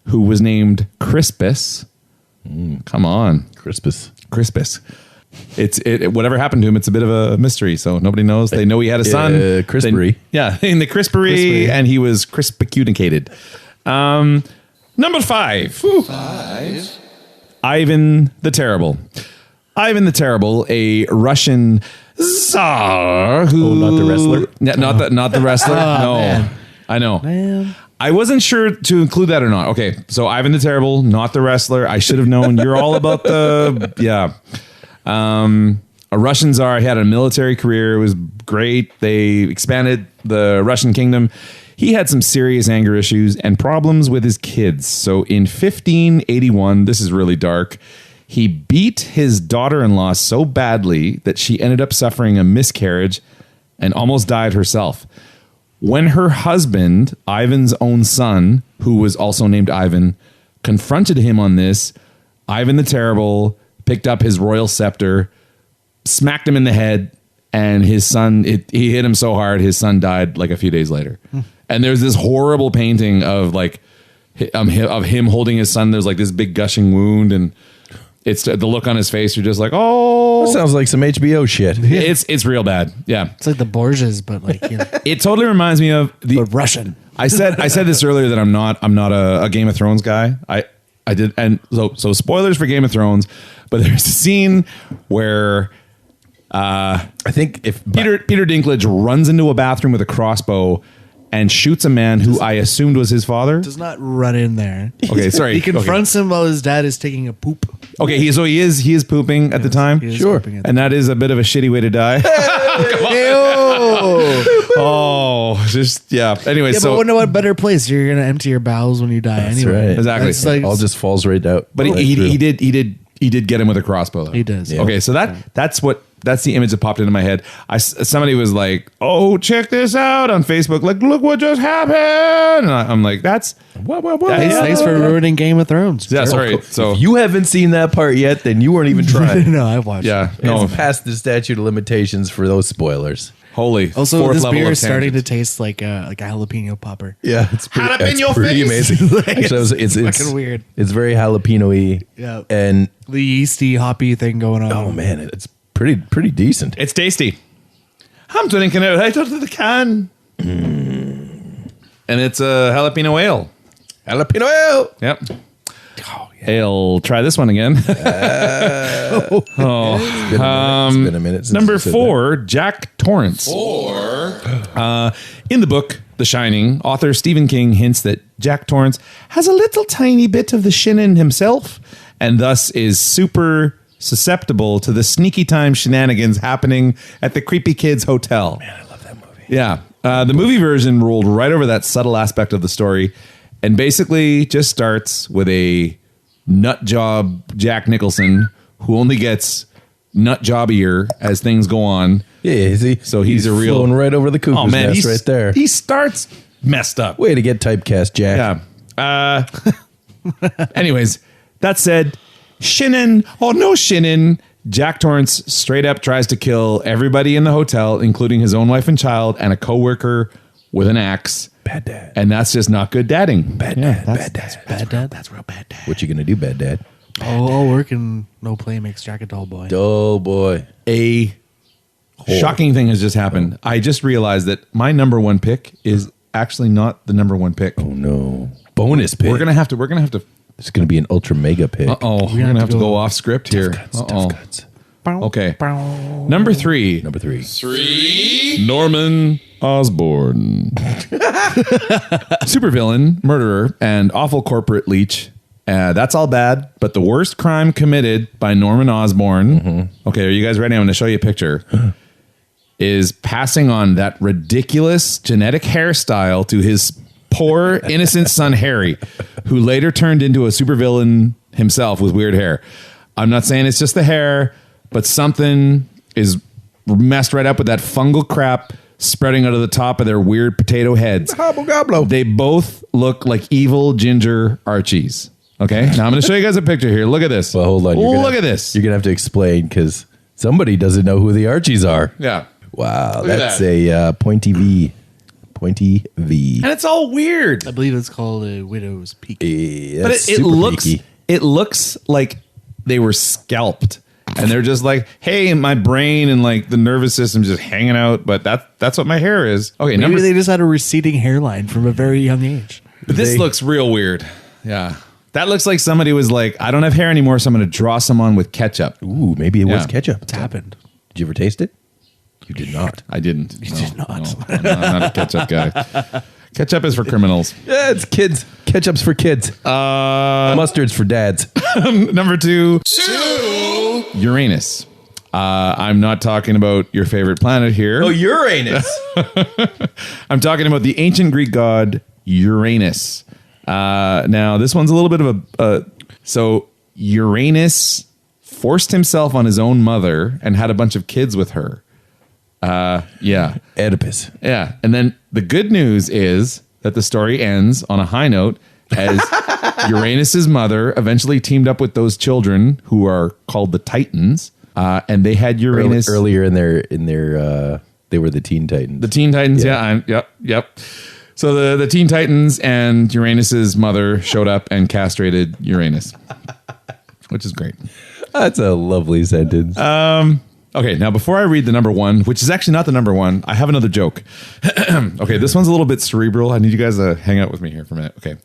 [SPEAKER 2] who was named Crispus. Come on. Crispus. It's whatever happened to him. It's a bit of a mystery, so nobody knows. They know he had a son,
[SPEAKER 1] Crispery.
[SPEAKER 2] in the Crispery, and he was crispicunicated. Number 5. Ivan the Terrible. Ivan the Terrible, a Russian Tsar who
[SPEAKER 1] not the wrestler.
[SPEAKER 2] Not the wrestler. No,
[SPEAKER 3] man.
[SPEAKER 2] I know.
[SPEAKER 3] Man.
[SPEAKER 2] I wasn't sure to include that or not. Okay, so Ivan the Terrible, not the wrestler. I should have known. You're all about the a Russian Tsar. He had a military career. It was great. They expanded the Russian kingdom. He had some serious anger issues and problems with his kids. So in 1581, this is really dark, he beat his daughter-in-law so badly that she ended up suffering a miscarriage and almost died herself. When her husband, Ivan's own son, who was also named Ivan, confronted him on this, Ivan the Terrible picked up his royal scepter, smacked him in the head, and his son, he hit him so hard, his son died like a few days later. And there's this horrible painting of like of him holding his son. There's like this big gushing wound, and it's the look on his face. You're just like, oh,
[SPEAKER 1] That sounds like some HBO shit.
[SPEAKER 2] it's real bad. Yeah,
[SPEAKER 3] It's like the Borgias, but like
[SPEAKER 2] it totally reminds me of the
[SPEAKER 3] but Russian.
[SPEAKER 2] I said this earlier that I'm not a Game of Thrones guy. I did, and so spoilers for Game of Thrones, but there's a scene where
[SPEAKER 1] I think if
[SPEAKER 2] Peter Dinklage runs into a bathroom with a crossbow and shoots a man who I assumed was his father.
[SPEAKER 3] Does not run in there.
[SPEAKER 2] Okay, sorry.
[SPEAKER 3] He confronts him while his dad is taking a poop.
[SPEAKER 2] Okay, he is pooping at the time.
[SPEAKER 3] He is
[SPEAKER 1] Sure.
[SPEAKER 3] pooping at
[SPEAKER 2] And that is a bit of a shitty way to die. Oh, just yeah. Anyway,
[SPEAKER 3] Yeah,
[SPEAKER 2] so
[SPEAKER 3] but what better place? You're gonna empty your bowels when you die anyway.
[SPEAKER 1] right.
[SPEAKER 2] Exactly.
[SPEAKER 3] That's like,
[SPEAKER 1] all just falls right out.
[SPEAKER 2] but
[SPEAKER 1] right
[SPEAKER 2] he
[SPEAKER 1] through.
[SPEAKER 2] did get him with a crossbow though.
[SPEAKER 3] He does.
[SPEAKER 1] Yeah.
[SPEAKER 2] Okay, so that's the image that popped into my head. Somebody was like, "Oh, check this out on Facebook! Like, look what just happened!" And I'm like, "That's
[SPEAKER 1] What?
[SPEAKER 3] Thanks for ruining Game of Thrones.
[SPEAKER 2] yeah, sorry." So
[SPEAKER 1] If you haven't seen that part yet, then you weren't even trying.
[SPEAKER 3] No, I watched.
[SPEAKER 2] yeah,
[SPEAKER 1] No,
[SPEAKER 2] no,
[SPEAKER 1] it's past the statute of limitations for those spoilers.
[SPEAKER 2] holy.
[SPEAKER 3] Also,
[SPEAKER 2] fourth
[SPEAKER 3] this
[SPEAKER 2] level
[SPEAKER 3] beer
[SPEAKER 2] of
[SPEAKER 3] is starting to
[SPEAKER 2] tangent.
[SPEAKER 3] taste like a jalapeno popper.
[SPEAKER 1] Yeah, it's pretty,
[SPEAKER 2] Jalapeno
[SPEAKER 1] pretty
[SPEAKER 2] face.
[SPEAKER 1] amazing. Actually, it's
[SPEAKER 3] fucking weird.
[SPEAKER 1] It's very jalapeno-y.
[SPEAKER 3] Yeah.
[SPEAKER 1] And
[SPEAKER 3] The yeasty, hoppy thing going on.
[SPEAKER 1] oh man, it's pretty decent.
[SPEAKER 2] It's tasty. I'm drinking it right out of the can, and it's a jalapeno ale.
[SPEAKER 1] Jalapeno ale.
[SPEAKER 2] Yep. Ale. Try this one again.
[SPEAKER 1] It's been a minute since
[SPEAKER 2] Number
[SPEAKER 1] you said
[SPEAKER 2] 4, Jack Torrance.
[SPEAKER 4] 4.
[SPEAKER 2] In the book The Shining, author Stephen King hints that Jack Torrance has a little tiny bit of the shinin himself, and thus is super susceptible to the sneaky time shenanigans happening at the Creepy Kids Hotel.
[SPEAKER 1] Man, I love that movie.
[SPEAKER 2] Yeah. The movie version rolled right over that subtle aspect of the story and basically just starts with a nut job Jack Nicholson who only gets nut jobbier as things go on.
[SPEAKER 1] Yeah, is he?
[SPEAKER 2] So he's a real-
[SPEAKER 1] flown right over the cuckoo's nest
[SPEAKER 2] he's
[SPEAKER 1] right there.
[SPEAKER 2] He starts messed up.
[SPEAKER 1] Way to get typecast, Jack.
[SPEAKER 2] Yeah. Anyways, that said, shinin or no shinin, Jack Torrance straight up tries to kill everybody in the hotel, including his own wife and child and a coworker with an axe.
[SPEAKER 1] Bad dad.
[SPEAKER 2] And that's just not good dadding.
[SPEAKER 1] Bad dad. Bad dad.
[SPEAKER 3] Bad dad? That's real bad dad.
[SPEAKER 1] What you gonna do, bad dad?
[SPEAKER 3] All work and no play makes Jack a dull boy.
[SPEAKER 1] Oh boy.
[SPEAKER 2] A Shocking thing has just happened. I just realized that my number one pick is actually not the number one pick.
[SPEAKER 1] Oh no. Bonus pick.
[SPEAKER 2] We're gonna have to.
[SPEAKER 1] It's gonna be an ultra mega pick.
[SPEAKER 2] We're gonna have to go off script here.
[SPEAKER 1] Tough cuts.
[SPEAKER 2] Okay. Number three.
[SPEAKER 1] Number 3.
[SPEAKER 4] 3.
[SPEAKER 2] Norman Osborn. Supervillain, murderer, and awful corporate leech. That's all bad, but the worst crime committed by Norman Osborn. Okay, are you guys ready? I'm going to show you a picture. Is passing on that ridiculous genetic hairstyle to his poor, innocent son, Harry, who later turned into a supervillain himself with weird hair. I'm not saying it's just the hair, but something is messed right up with that fungal crap spreading out of the top of their weird potato heads. They both look like evil ginger Archies. Okay, now I'm going to show you guys a picture here. Look at this.
[SPEAKER 1] Well, hold on.
[SPEAKER 2] Look at this.
[SPEAKER 1] You're gonna have to explain because somebody doesn't know who the Archies are.
[SPEAKER 2] Yeah.
[SPEAKER 1] Wow,
[SPEAKER 2] Look at
[SPEAKER 1] that's
[SPEAKER 2] that.
[SPEAKER 1] a pointy V. Pointy V.
[SPEAKER 2] And it's all weird.
[SPEAKER 3] I believe it's called a widow's peak.
[SPEAKER 2] But it looks like they were scalped. And they're just like, hey, my brain and like the nervous system just hanging out, but that's what my hair is. Okay,
[SPEAKER 3] Maybe they just had a receding hairline from a very young age.
[SPEAKER 2] but this looks real weird. Yeah. That looks like somebody was like, I don't have hair anymore, so I'm going to draw some on with ketchup.
[SPEAKER 1] Ooh, maybe it was
[SPEAKER 2] Yeah.
[SPEAKER 1] ketchup.
[SPEAKER 3] It's happened.
[SPEAKER 1] Did you ever taste it? You did not.
[SPEAKER 2] I didn't. You
[SPEAKER 3] did not.
[SPEAKER 2] No, I'm not a ketchup guy. Ketchup is for criminals.
[SPEAKER 1] Yeah, it's kids. Ketchup's for kids. Mustard's for dads.
[SPEAKER 2] Number 2,
[SPEAKER 4] 2.
[SPEAKER 2] Uranus. I'm not talking about your favorite planet here.
[SPEAKER 1] Oh, Uranus.
[SPEAKER 2] I'm talking about the ancient Greek god Uranus. Now, this one's a little bit of so Uranus forced himself on his own mother and had a bunch of kids with her. Yeah.
[SPEAKER 1] Oedipus.
[SPEAKER 2] Yeah. And then the good news is that the story ends on a high note as Uranus's mother eventually teamed up with those children who are called the Titans. And they had Uranus
[SPEAKER 1] Earlier in their they were the Teen Titans.
[SPEAKER 2] The Teen Titans, yep. So the Teen Titans and Uranus's mother showed up and castrated Uranus, which is great.
[SPEAKER 1] That's a lovely sentence.
[SPEAKER 2] Okay, now before I read the number 1, which is actually not the number 1, I have another joke. Okay, this one's a little bit cerebral. I need you guys to hang out with me here for a minute. Okay,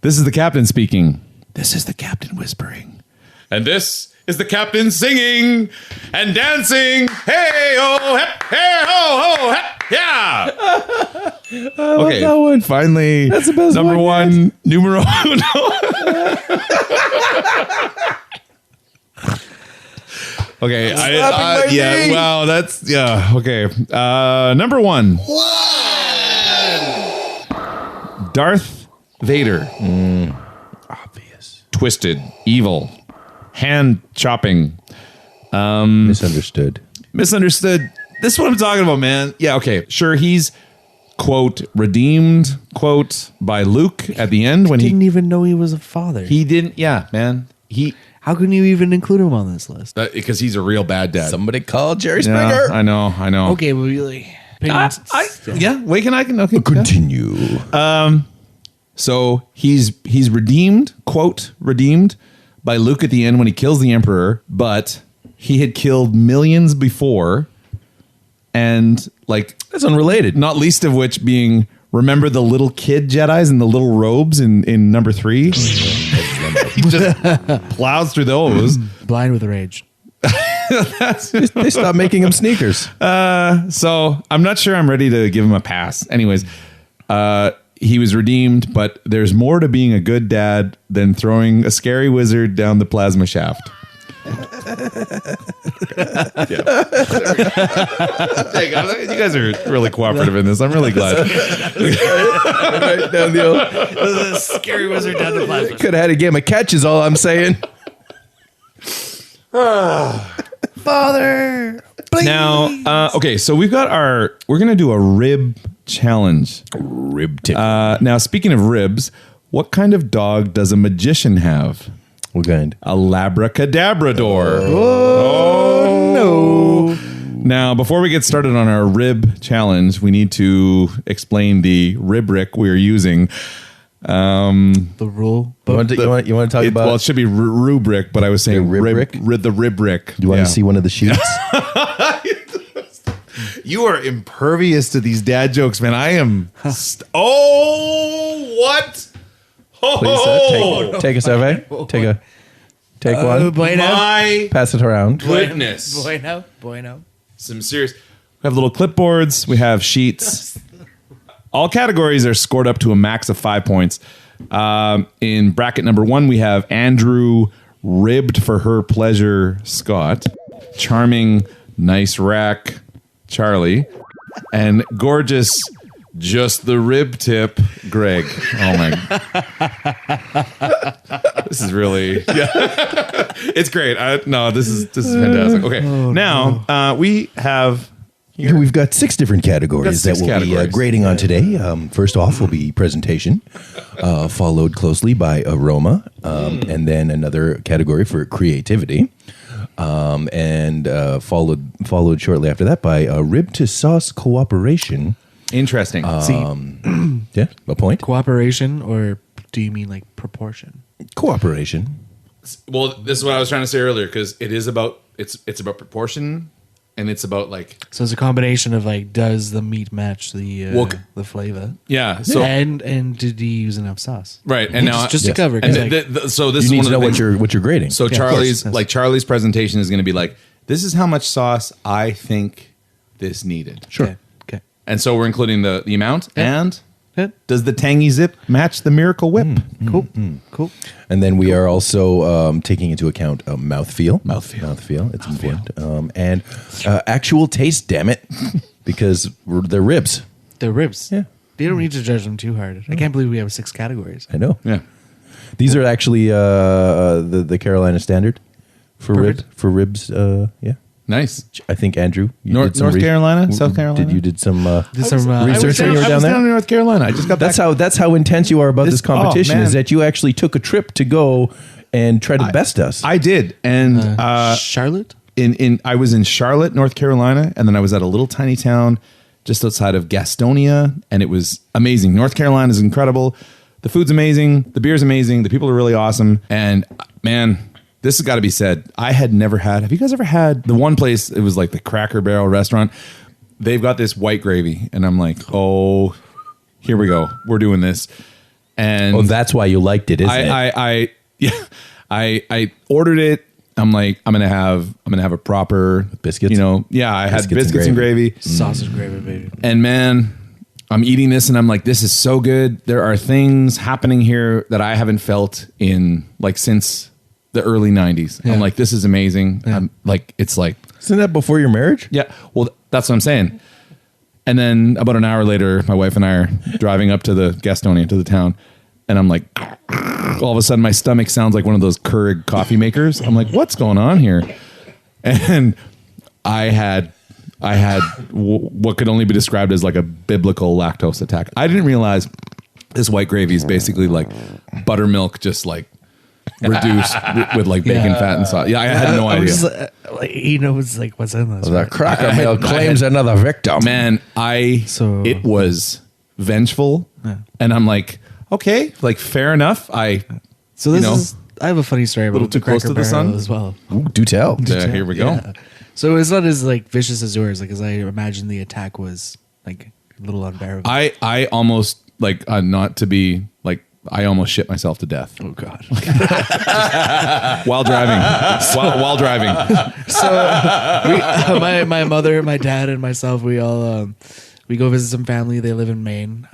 [SPEAKER 2] this is the captain speaking. This is the captain whispering. And this is the captain singing and dancing. Hey, oh, hep, hey, ho, ho, hep, yeah. Okay,
[SPEAKER 1] that one.
[SPEAKER 2] finally,
[SPEAKER 1] That's the best
[SPEAKER 2] number
[SPEAKER 1] one,
[SPEAKER 2] 1, numero uno. Okay, yeah, wow, that's, yeah, okay. Number 1. Darth Vader.
[SPEAKER 1] Obvious.
[SPEAKER 2] Twisted, evil, hand chopping.
[SPEAKER 1] Misunderstood.
[SPEAKER 2] Misunderstood. This is what I'm talking about, man. Yeah, okay. Sure, he's, quote, redeemed, quote, by Luke at the end when
[SPEAKER 3] Didn't even know he was a father.
[SPEAKER 2] he didn't, yeah, man.
[SPEAKER 3] How can you even include him on this list?
[SPEAKER 2] Because he's a real bad dad.
[SPEAKER 1] Somebody call Jerry
[SPEAKER 2] Yeah,
[SPEAKER 1] Springer.
[SPEAKER 2] I know.
[SPEAKER 3] Okay, well, really.
[SPEAKER 2] Yeah, wait, I can, okay.
[SPEAKER 1] Continue.
[SPEAKER 2] So he's redeemed, quote, redeemed by Luke at the end when he kills the Emperor, but he had killed millions before, and like
[SPEAKER 1] That's unrelated.
[SPEAKER 2] not least of which being, remember the little kid Jedis in the little robes in number 3? He just plows through those.
[SPEAKER 3] Blind with rage.
[SPEAKER 1] They stopped making him sneakers.
[SPEAKER 2] So I'm not sure I'm ready to give him a pass. Anyways, he was redeemed, but there's more to being a good dad than throwing a scary wizard down the plasma shaft. Hey, guys, you guys are really cooperative in this. I'm really glad.
[SPEAKER 1] Right down the old.
[SPEAKER 3] The scary wizard down the plasma.
[SPEAKER 1] Could have had a game of catch is all I'm saying.
[SPEAKER 3] Father, please.
[SPEAKER 2] Now, okay, so we're going to do a rib challenge.
[SPEAKER 1] Rib tip.
[SPEAKER 2] Now, speaking of ribs, what kind of dog does a magician have?
[SPEAKER 1] What kind?
[SPEAKER 2] A labracadabrador. Oh, no. Now, before we get started on our rib challenge, we need to explain the rubric we're using.
[SPEAKER 3] The rule.
[SPEAKER 1] You want to talk about?
[SPEAKER 2] Well, it should be rubric, but I was saying
[SPEAKER 1] The rubric?
[SPEAKER 2] the rubric.
[SPEAKER 1] Do you want to see one of the sheets?
[SPEAKER 2] You are impervious to these dad jokes, man. I am. What?
[SPEAKER 1] Please, take a survey. Take one.
[SPEAKER 3] Bueno.
[SPEAKER 2] My
[SPEAKER 1] Pass it around.
[SPEAKER 2] goodness.
[SPEAKER 3] Bueno.
[SPEAKER 2] Some serious. We have little clipboards. We have sheets. All categories are scored up to a max of 5 points. In bracket number 1, we have Andrew, ribbed for her pleasure, Scott, charming, nice rack, Charlie, and gorgeous, just the rib tip, Greg. Oh my! This is really, it's great. This is fantastic. Okay, we have.
[SPEAKER 1] We've got 6 different categories
[SPEAKER 2] Got 6
[SPEAKER 1] that we'll be
[SPEAKER 2] categories.
[SPEAKER 1] grading on today. First off will be presentation, followed closely by aroma, and then another category for creativity, and followed shortly after that by rib to sauce cooperation.
[SPEAKER 2] Interesting.
[SPEAKER 1] Yeah, a point.
[SPEAKER 3] Cooperation, or do you mean like proportion?
[SPEAKER 1] Cooperation.
[SPEAKER 2] Well, this is what I was trying to say earlier because it is about it's about proportion, and it's about like
[SPEAKER 3] So it's a combination of like, does the meat match the flavor?
[SPEAKER 2] yeah. So
[SPEAKER 3] And did he use enough sauce?
[SPEAKER 2] right, and now
[SPEAKER 3] Just to
[SPEAKER 1] Yes.
[SPEAKER 3] cover. 'cause,
[SPEAKER 2] and
[SPEAKER 3] like,
[SPEAKER 2] so this
[SPEAKER 1] You
[SPEAKER 2] is
[SPEAKER 1] need
[SPEAKER 2] one
[SPEAKER 1] to
[SPEAKER 2] of
[SPEAKER 1] know
[SPEAKER 2] the
[SPEAKER 1] what
[SPEAKER 2] things.
[SPEAKER 1] you're grading.
[SPEAKER 2] So
[SPEAKER 3] of
[SPEAKER 2] Charlie's
[SPEAKER 3] course.
[SPEAKER 2] like Charlie's presentation is going to be like, this is how much sauce I think this needed.
[SPEAKER 1] Sure.
[SPEAKER 3] Okay.
[SPEAKER 2] And so we're including the amount and
[SPEAKER 3] Good.
[SPEAKER 2] does the tangy zip match the miracle whip?
[SPEAKER 3] Cool.
[SPEAKER 1] And then we are also taking into account mouthfeel. Mouthfeel. It's important. And actual taste, damn it. Because they're ribs.
[SPEAKER 3] They're ribs.
[SPEAKER 1] Yeah.
[SPEAKER 3] You don't need to judge them too hard. I can't believe we have 6 categories.
[SPEAKER 1] I know.
[SPEAKER 2] Yeah.
[SPEAKER 1] These are actually the Carolina standard for
[SPEAKER 3] Perfect.
[SPEAKER 1] ribs. Yeah.
[SPEAKER 2] Nice.
[SPEAKER 1] I think Andrew, you
[SPEAKER 2] North Carolina? South Carolina?
[SPEAKER 1] You did some
[SPEAKER 3] There's some
[SPEAKER 1] research when you were
[SPEAKER 2] I
[SPEAKER 1] down
[SPEAKER 2] was
[SPEAKER 1] there.
[SPEAKER 2] down in North Carolina. I just got back.
[SPEAKER 1] That's how intense you are about this competition.
[SPEAKER 2] man.
[SPEAKER 1] Is that you actually took a trip to go and try to best us?
[SPEAKER 2] I did. And
[SPEAKER 3] Charlotte?
[SPEAKER 2] I was in Charlotte, North Carolina, and then I was at a little tiny town just outside of Gastonia, and it was amazing. North Carolina is incredible. The food's amazing. The beer's amazing. The people are really awesome. And man, this has got to be said. I had never had. Have you guys ever had the one place? It was like the Cracker Barrel restaurant. They've got this white gravy, and I'm like, oh, here we go. We're doing this. And
[SPEAKER 1] Oh, that's why you liked it, isn't it?
[SPEAKER 2] I ordered it. I'm like, I'm gonna have a proper
[SPEAKER 1] Biscuits?
[SPEAKER 2] You know, yeah. I had biscuits and gravy.
[SPEAKER 3] Sausage gravy, baby.
[SPEAKER 2] And man, I'm eating this and I'm like, this is so good. There are things happening here that I haven't felt in like since the early 90s.
[SPEAKER 3] Yeah.
[SPEAKER 2] I'm like, this is amazing. I'm like, it's like,
[SPEAKER 1] Isn't that before your marriage?
[SPEAKER 2] yeah, well, that's what I'm saying. And then about an hour later, my wife and I are driving up to the Gastonia, to the town. And I'm like, all of a sudden my stomach sounds like one of those Keurig coffee makers. I'm like, what's going on here? And I had what could only be described as like a biblical lactose attack. I didn't realize this white gravy is basically like buttermilk, just like reduced with like bacon fat and sauce. Yeah, I had no idea.
[SPEAKER 3] He knows like what's in this.
[SPEAKER 1] The
[SPEAKER 3] right?
[SPEAKER 1] Cracker Barrel claims another victim.
[SPEAKER 2] Man, it was vengeful, and I'm like, okay, like fair enough.
[SPEAKER 3] So this
[SPEAKER 2] you know,
[SPEAKER 3] is. I have a funny story about
[SPEAKER 2] little too
[SPEAKER 3] the
[SPEAKER 2] close
[SPEAKER 3] Cracker
[SPEAKER 2] to the
[SPEAKER 3] Barrel
[SPEAKER 2] sun?
[SPEAKER 3] as well.
[SPEAKER 1] Ooh, do tell.
[SPEAKER 2] here we go.
[SPEAKER 3] Yeah. So it's not as like vicious as yours, like as I imagine the attack was like a little unbearable.
[SPEAKER 2] I almost like not to be like I almost shit myself to death
[SPEAKER 3] oh God.
[SPEAKER 2] while driving. while driving.
[SPEAKER 3] So my mother, my dad, and myself, we all we go visit some family. They live in Maine.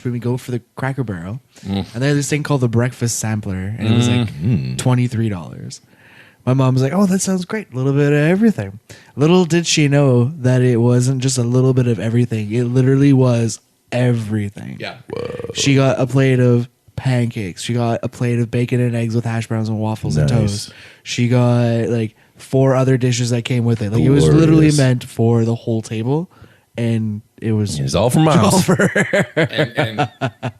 [SPEAKER 3] We go for the Cracker Barrel, and they have this thing called the breakfast sampler, and it was like $23. My mom was like, "Oh, that sounds great. A little bit of everything." Little did she know that it wasn't just a little bit of everything. It literally was everything.
[SPEAKER 2] Yeah.
[SPEAKER 3] She got a plate of pancakes. She got a plate of bacon and eggs with hash browns and waffles and
[SPEAKER 1] Nice.
[SPEAKER 3] toast. She got like 4 other dishes that came with it. Like it was literally
[SPEAKER 1] Glorious.
[SPEAKER 3] meant for the whole table, and it was
[SPEAKER 1] It's all for moms.
[SPEAKER 2] And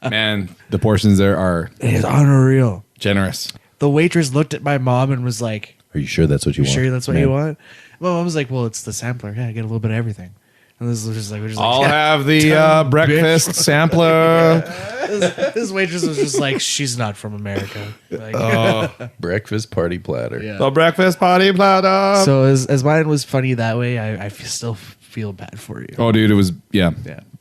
[SPEAKER 2] man, the portions there are
[SPEAKER 3] it is unreal.
[SPEAKER 2] generous.
[SPEAKER 3] The waitress looked at my mom and was like,
[SPEAKER 1] Are you sure that's what you
[SPEAKER 3] "You
[SPEAKER 1] want?
[SPEAKER 3] sure that's what
[SPEAKER 1] Man.
[SPEAKER 3] you want?" My mom was like, "Well, it's the sampler. Yeah, I get a little bit of everything." And this was just like, we're just
[SPEAKER 2] I'll
[SPEAKER 3] like,
[SPEAKER 2] have the breakfast sampler.
[SPEAKER 3] this waitress was just like, she's not from America. Like,
[SPEAKER 1] Breakfast party platter.
[SPEAKER 3] yeah.
[SPEAKER 2] The breakfast party platter.
[SPEAKER 3] So as mine was funny that way, I still feel bad for you.
[SPEAKER 2] Oh, dude, it was yeah.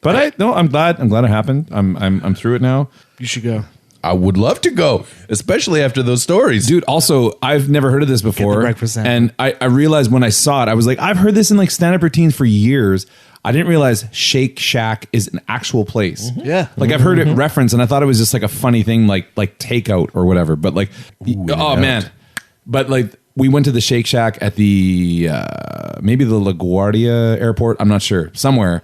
[SPEAKER 2] But I'm glad it happened. I'm through it now.
[SPEAKER 3] You should go.
[SPEAKER 1] I would love to go, especially after those stories.
[SPEAKER 2] Dude, also, I've never heard of this before.
[SPEAKER 3] breakfast sandwich.
[SPEAKER 2] And I realized when I saw it, I was like, I've heard this in like stand-up routines for years. I didn't realize Shake Shack is an actual place.
[SPEAKER 3] Yeah.
[SPEAKER 2] Like I've heard it referenced, and I thought it was just like a funny thing, like takeout or whatever. But like, man. But like, we went to the Shake Shack at the maybe the LaGuardia airport. I'm not sure, somewhere.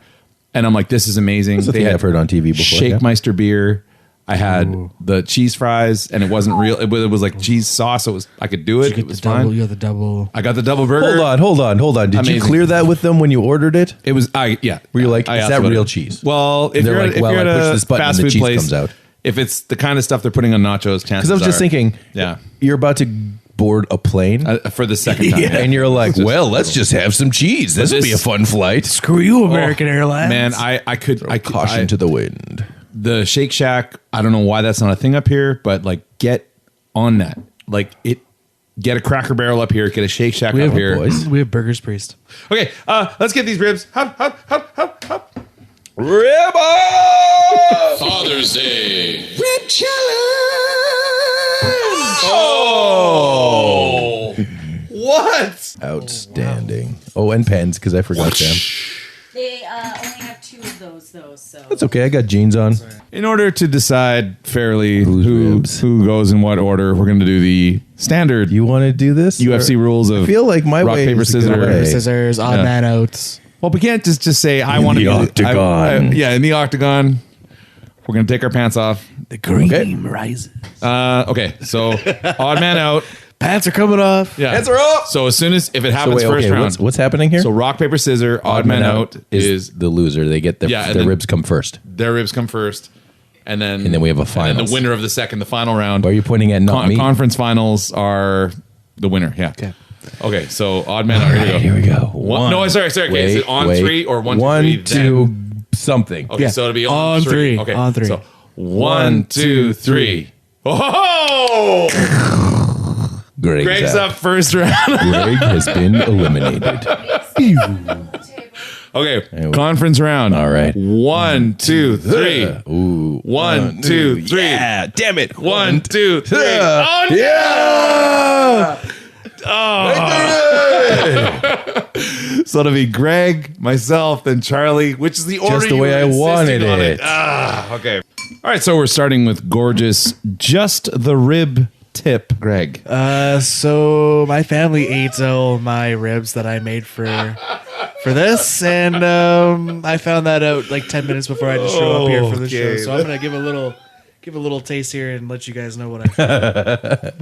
[SPEAKER 2] And I'm like, this is amazing.
[SPEAKER 1] That's a thing I've heard on TV before.
[SPEAKER 2] Shake Meister beer. I had the cheese fries, and it wasn't real. It was like cheese sauce. So it I could do it. It was fine.
[SPEAKER 3] You got the double.
[SPEAKER 2] I got the double burger.
[SPEAKER 1] Hold on. Did you
[SPEAKER 2] Amazing.
[SPEAKER 1] clear that with them when you ordered it?
[SPEAKER 2] It was yeah.
[SPEAKER 1] Were you like,
[SPEAKER 2] I
[SPEAKER 1] is
[SPEAKER 2] asked
[SPEAKER 1] that
[SPEAKER 2] about
[SPEAKER 1] real
[SPEAKER 2] it.
[SPEAKER 1] cheese?
[SPEAKER 2] Well, if
[SPEAKER 1] They're
[SPEAKER 2] you're,
[SPEAKER 1] like,
[SPEAKER 2] if
[SPEAKER 1] well,
[SPEAKER 2] you're
[SPEAKER 1] I
[SPEAKER 2] at
[SPEAKER 1] push
[SPEAKER 2] a
[SPEAKER 1] this button
[SPEAKER 2] fast
[SPEAKER 1] and the
[SPEAKER 2] food
[SPEAKER 1] cheese
[SPEAKER 2] place,
[SPEAKER 1] comes out.
[SPEAKER 2] if it's the kind of stuff they're putting on nachos, chances
[SPEAKER 1] Because I was just
[SPEAKER 2] are-
[SPEAKER 1] thinking,
[SPEAKER 2] yeah,
[SPEAKER 1] you're about to board a plane.
[SPEAKER 2] for the second time,
[SPEAKER 1] And you're like, well, let's just have some cheese. This will be a fun flight.
[SPEAKER 3] Screw you, American Airlines.
[SPEAKER 2] man, I could
[SPEAKER 1] Caution to the wind.
[SPEAKER 2] the Shake Shack. I don't know why that's not a thing up here, but like get on that. Like it, get a Cracker Barrel up here, get a Shake Shack
[SPEAKER 3] we
[SPEAKER 2] up
[SPEAKER 3] have
[SPEAKER 2] here.
[SPEAKER 1] boys.
[SPEAKER 3] We have Burgers Priest.
[SPEAKER 2] Okay, let's get these ribs. Hop, hop, hop, hop, hop.
[SPEAKER 1] Ribbo!
[SPEAKER 4] Father's Day.
[SPEAKER 1] Rib
[SPEAKER 2] Oh, what?
[SPEAKER 1] Outstanding. Oh, and pens, because I forgot them.
[SPEAKER 5] They only have 2 of those, though. So
[SPEAKER 1] That's okay. I got jeans on.
[SPEAKER 2] In order to decide fairly
[SPEAKER 1] ribs?
[SPEAKER 2] who goes in what order, we're going to do the standard
[SPEAKER 1] You want to do this?
[SPEAKER 2] UFC
[SPEAKER 1] Or-
[SPEAKER 2] rules of
[SPEAKER 1] I feel like my
[SPEAKER 2] rock,
[SPEAKER 1] way
[SPEAKER 2] paper,
[SPEAKER 1] is the good
[SPEAKER 2] scissors.
[SPEAKER 1] way.
[SPEAKER 3] Scissors, odd
[SPEAKER 2] Yeah.
[SPEAKER 3] man outs.
[SPEAKER 2] Well, we can't just say I
[SPEAKER 1] In
[SPEAKER 2] want to
[SPEAKER 1] the octagon.
[SPEAKER 2] yeah, in the octagon. We're going to take our pants off.
[SPEAKER 3] The cream rises.
[SPEAKER 2] Okay, so odd man out.
[SPEAKER 3] Pants are coming off.
[SPEAKER 2] Yeah.
[SPEAKER 1] Hands are up!
[SPEAKER 2] So as soon as if it
[SPEAKER 1] So
[SPEAKER 2] happens
[SPEAKER 1] wait,
[SPEAKER 2] first
[SPEAKER 1] okay,
[SPEAKER 2] round.
[SPEAKER 1] what's happening here?
[SPEAKER 2] So rock, paper, scissors, odd man out is
[SPEAKER 1] the loser. They get their,
[SPEAKER 2] Yeah, and
[SPEAKER 1] their
[SPEAKER 2] then-
[SPEAKER 1] ribs come first.
[SPEAKER 2] their ribs come first. And then
[SPEAKER 1] we have a
[SPEAKER 2] And then
[SPEAKER 1] finals.
[SPEAKER 2] the winner of the final round.
[SPEAKER 1] Why are you pointing at not me?
[SPEAKER 2] Conference finals are the winner. Yeah. Okay. So odd man out.
[SPEAKER 1] Here we go.
[SPEAKER 2] One. No, sorry. Okay, is it on 3 or 1, 2,
[SPEAKER 1] 1,
[SPEAKER 2] 3?
[SPEAKER 1] 2, something.
[SPEAKER 2] Okay,
[SPEAKER 3] Yeah.
[SPEAKER 2] so it'll be
[SPEAKER 3] On 3.
[SPEAKER 2] Okay,
[SPEAKER 3] On 3.
[SPEAKER 2] So 1, 2, 3. Oh! Greg's up first round.
[SPEAKER 1] Greg has been eliminated.
[SPEAKER 2] Okay, conference round.
[SPEAKER 1] All right.
[SPEAKER 2] 1, 2, 3.
[SPEAKER 1] Ooh.
[SPEAKER 2] 1, 2, 3.
[SPEAKER 1] Yeah, damn it.
[SPEAKER 2] 1, 2, 3.
[SPEAKER 1] Yeah.
[SPEAKER 2] Oh, no! So it'll be Greg, myself, then Charlie, which is the order
[SPEAKER 1] Just the
[SPEAKER 2] you
[SPEAKER 1] way
[SPEAKER 2] were
[SPEAKER 1] I
[SPEAKER 2] insisting
[SPEAKER 1] wanted
[SPEAKER 2] on
[SPEAKER 1] it.
[SPEAKER 2] Okay. All right, so we're starting with gorgeous, just the rib tip, Greg.
[SPEAKER 3] So my family ate all my ribs that I made for this, and I found that out like 10 minutes before I had to show up here for the show.
[SPEAKER 2] Okay.
[SPEAKER 3] So I'm gonna give a little taste here and let you guys know what I.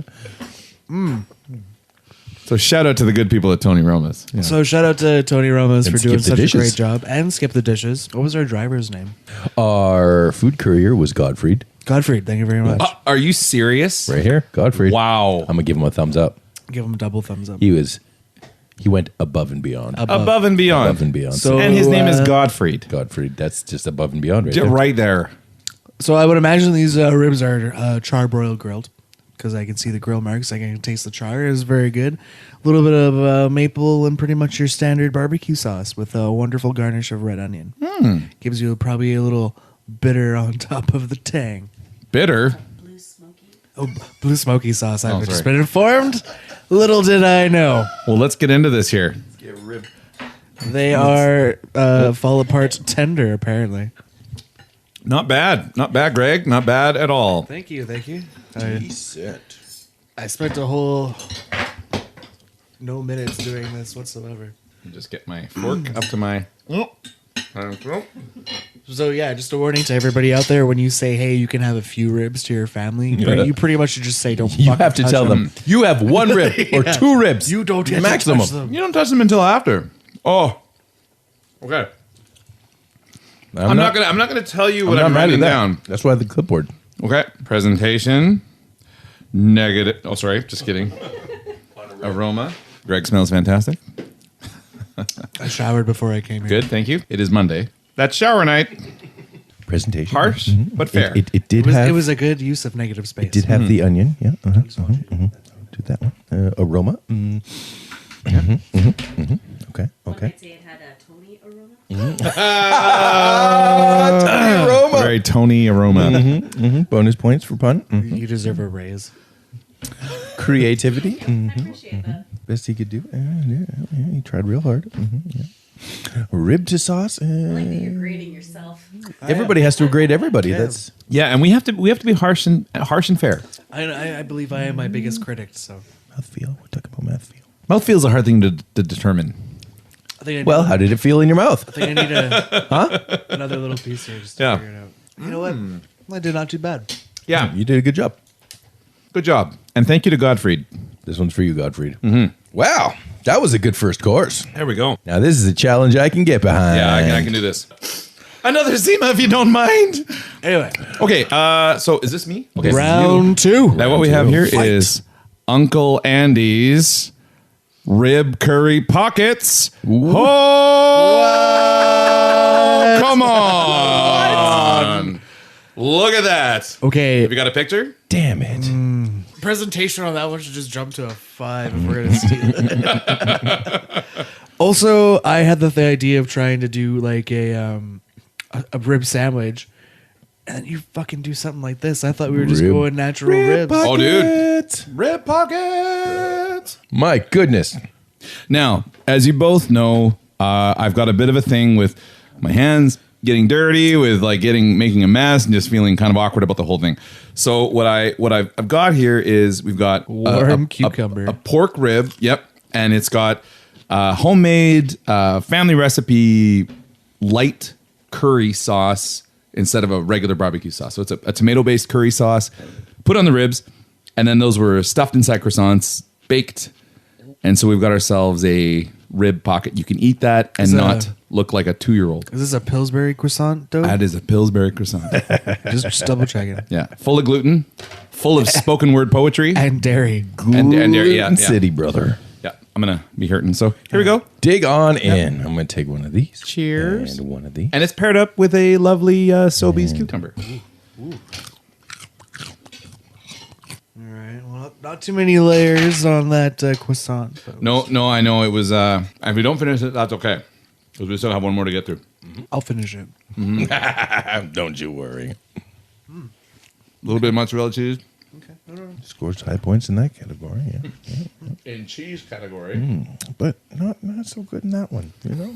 [SPEAKER 2] So shout out to the good people at Tony Roma's. Yeah.
[SPEAKER 3] So shout out to Tony Romas
[SPEAKER 1] And
[SPEAKER 3] for doing
[SPEAKER 1] Skip the
[SPEAKER 3] such a great
[SPEAKER 1] Dishes.
[SPEAKER 3] job, and Skip the Dishes. What was our driver's name?
[SPEAKER 1] Our food courier was Godfried.
[SPEAKER 3] Godfrey. Thank you very much.
[SPEAKER 2] Are you serious?
[SPEAKER 1] Right here. Godfried.
[SPEAKER 2] Wow.
[SPEAKER 1] I'm going to give him a thumbs up.
[SPEAKER 3] Give him a double thumbs up.
[SPEAKER 1] He went above and beyond.
[SPEAKER 2] Above and beyond.
[SPEAKER 1] Above and beyond.
[SPEAKER 3] So-
[SPEAKER 2] And his name is
[SPEAKER 3] uh,
[SPEAKER 2] Godfried.
[SPEAKER 1] Godfried, that's just above and beyond right there.
[SPEAKER 2] Right there.
[SPEAKER 3] So I would imagine these ribs are charbroiled grilled, because I can see the grill marks. I can taste the char. It's very good. A little bit of maple and pretty much your standard barbecue sauce with a wonderful garnish of red onion. Gives you probably a little bitter on top of the tang.
[SPEAKER 2] Bitter.
[SPEAKER 5] blue smoky.
[SPEAKER 3] Oh, blue smoky sauce. I've
[SPEAKER 2] sorry.
[SPEAKER 3] just been informed. Little did I know.
[SPEAKER 2] Well, let's get into this here.
[SPEAKER 3] They are fall apart tender, apparently.
[SPEAKER 2] Not bad. Not bad, Greg. Not bad at all.
[SPEAKER 3] Thank you.
[SPEAKER 1] Decent.
[SPEAKER 3] I spent a whole no minutes doing this whatsoever.
[SPEAKER 2] Just get my fork up to my...
[SPEAKER 3] So yeah, just a warning to everybody out there: when you say, "Hey, you can have a few ribs to your family," you pretty much should just say, "Don't."
[SPEAKER 1] You
[SPEAKER 3] fucking
[SPEAKER 1] have to
[SPEAKER 3] touch
[SPEAKER 1] tell them, you have one rib or two ribs.
[SPEAKER 3] You don't get
[SPEAKER 1] maximum.
[SPEAKER 3] To touch them.
[SPEAKER 2] You don't touch them until after. Oh. Okay. I'm not gonna tell you what I'm
[SPEAKER 1] mad at
[SPEAKER 2] writing
[SPEAKER 1] that.
[SPEAKER 2] down.
[SPEAKER 1] That's why the clipboard.
[SPEAKER 2] Okay. Presentation. Negative. Oh, sorry. Just kidding. Aroma. Greg smells fantastic.
[SPEAKER 3] I showered before I came here.
[SPEAKER 2] Good. Thank you. It is Monday. That's shower night.
[SPEAKER 1] Presentation.
[SPEAKER 2] Harsh, but fair.
[SPEAKER 1] It did
[SPEAKER 3] It
[SPEAKER 1] have.
[SPEAKER 3] was a good use of negative space.
[SPEAKER 1] It did have the onion. Yeah. Do that one. Aroma. Okay.
[SPEAKER 5] One might say it had a Tony aroma.
[SPEAKER 1] Aroma.
[SPEAKER 2] Very Tony aroma.
[SPEAKER 1] Bonus points for pun.
[SPEAKER 3] You deserve a raise.
[SPEAKER 1] Creativity.
[SPEAKER 5] I appreciate that.
[SPEAKER 1] Best he could do. He tried real hard. Rib to sauce.
[SPEAKER 5] I like that you're grading yourself.
[SPEAKER 1] Everybody has to grade everybody. That's
[SPEAKER 2] Yeah, and we have to be harsh and fair.
[SPEAKER 3] I believe I am my biggest critic, so
[SPEAKER 1] mouthfeel. We're talking about mouthfeel.
[SPEAKER 2] Mouthfeel is a hard thing to determine.
[SPEAKER 3] I think I need,
[SPEAKER 1] Well, how did it feel in your mouth?
[SPEAKER 3] I think I need another little piece here just to
[SPEAKER 2] Yeah.
[SPEAKER 3] figure it out. You know what? I did not too bad.
[SPEAKER 2] Yeah,
[SPEAKER 1] You did a good job.
[SPEAKER 2] good job. And thank you to Godfried.
[SPEAKER 1] This one's for you, Godfried. Wow, that was a good first course.
[SPEAKER 2] There we go.
[SPEAKER 1] Now this is a challenge I can get behind.
[SPEAKER 2] Yeah, I can do this. Another Zima, if you don't mind.
[SPEAKER 3] Anyway,
[SPEAKER 2] Okay, so is this me? Okay,
[SPEAKER 3] round two.
[SPEAKER 2] Now what we have here
[SPEAKER 3] Fight.
[SPEAKER 2] is Uncle Andy's rib curry pockets. Oh, come on. Look at that.
[SPEAKER 3] Okay,
[SPEAKER 2] Have you got a picture?
[SPEAKER 1] Damn it.
[SPEAKER 3] presentation on that one should just jump to a 5 if we're gonna steal it. Also, I had the idea of trying to do like a rib sandwich, and you fucking do something like this. I thought we were just
[SPEAKER 1] Rib-
[SPEAKER 3] going natural ribs.
[SPEAKER 2] Oh, dude.
[SPEAKER 1] Pocket.
[SPEAKER 2] Rib pockets.
[SPEAKER 1] My goodness.
[SPEAKER 2] Now, as you both know, I've got a bit of a thing with my hands getting dirty, with like making a mess, and just feeling kind of awkward about the whole thing. So what I've got here is we've got
[SPEAKER 3] Warm cucumber.
[SPEAKER 2] a pork rib. Yep, and it's got homemade family recipe light curry sauce instead of a regular barbecue sauce. So it's a tomato-based curry sauce put on the ribs, and then those were stuffed inside croissants, baked. And so we've got ourselves a rib pocket. You can eat that and
[SPEAKER 3] Is that
[SPEAKER 2] not look like a 2-year-old.
[SPEAKER 3] Is this a Pillsbury croissant dough?
[SPEAKER 2] That is a Pillsbury croissant.
[SPEAKER 3] just double checking.
[SPEAKER 2] Yeah, full of gluten, full of spoken word poetry,
[SPEAKER 3] And dairy.
[SPEAKER 2] and dairy. Yeah,
[SPEAKER 1] Gluten
[SPEAKER 2] yeah.
[SPEAKER 1] City, brother.
[SPEAKER 2] Yeah, I'm gonna be hurting. So here we go.
[SPEAKER 1] Dig on in. I'm going to take one of these.
[SPEAKER 2] Cheers.
[SPEAKER 1] And one of these.
[SPEAKER 2] And it's paired up with a lovely Sobeys cucumber.
[SPEAKER 3] All right. Well, not too many layers on that croissant. Though.
[SPEAKER 2] No, I know it was. If we don't finish it, that's okay, because we still have one more to get through.
[SPEAKER 3] I'll finish it.
[SPEAKER 1] Don't you worry.
[SPEAKER 2] A little bit of mozzarella cheese.
[SPEAKER 1] Scores high points in that category. Yeah.
[SPEAKER 2] In cheese category.
[SPEAKER 1] But not so good in that one, you know?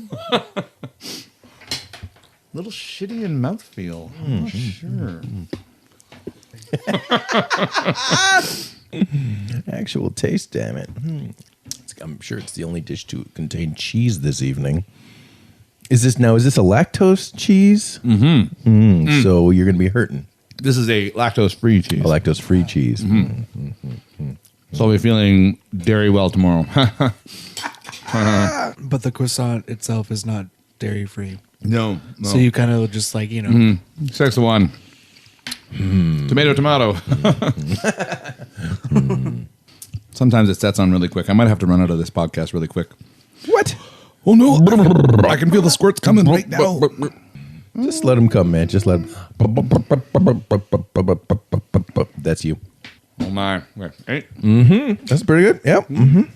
[SPEAKER 2] Little shitty in mouthfeel. I'm not sure.
[SPEAKER 1] Actual taste, damn it. I'm sure it's the only dish to contain cheese this evening. Is this a lactose cheese? Mm-hmm. So you're going to be hurting.
[SPEAKER 2] This is a lactose-free cheese.
[SPEAKER 1] A lactose-free cheese.
[SPEAKER 2] So I'll be feeling very well tomorrow.
[SPEAKER 3] But the croissant itself is not dairy free.
[SPEAKER 2] No.
[SPEAKER 3] So you kind of just like,
[SPEAKER 2] 6 to 1. Tomato. Sometimes it sets on really quick. I might have to run out of this podcast really quick.
[SPEAKER 1] What?
[SPEAKER 2] Oh no! I can feel the squirts coming right now.
[SPEAKER 1] Just let them come, man. Just let them. That's you.
[SPEAKER 2] Oh my! Right.
[SPEAKER 1] That's pretty good. Yep.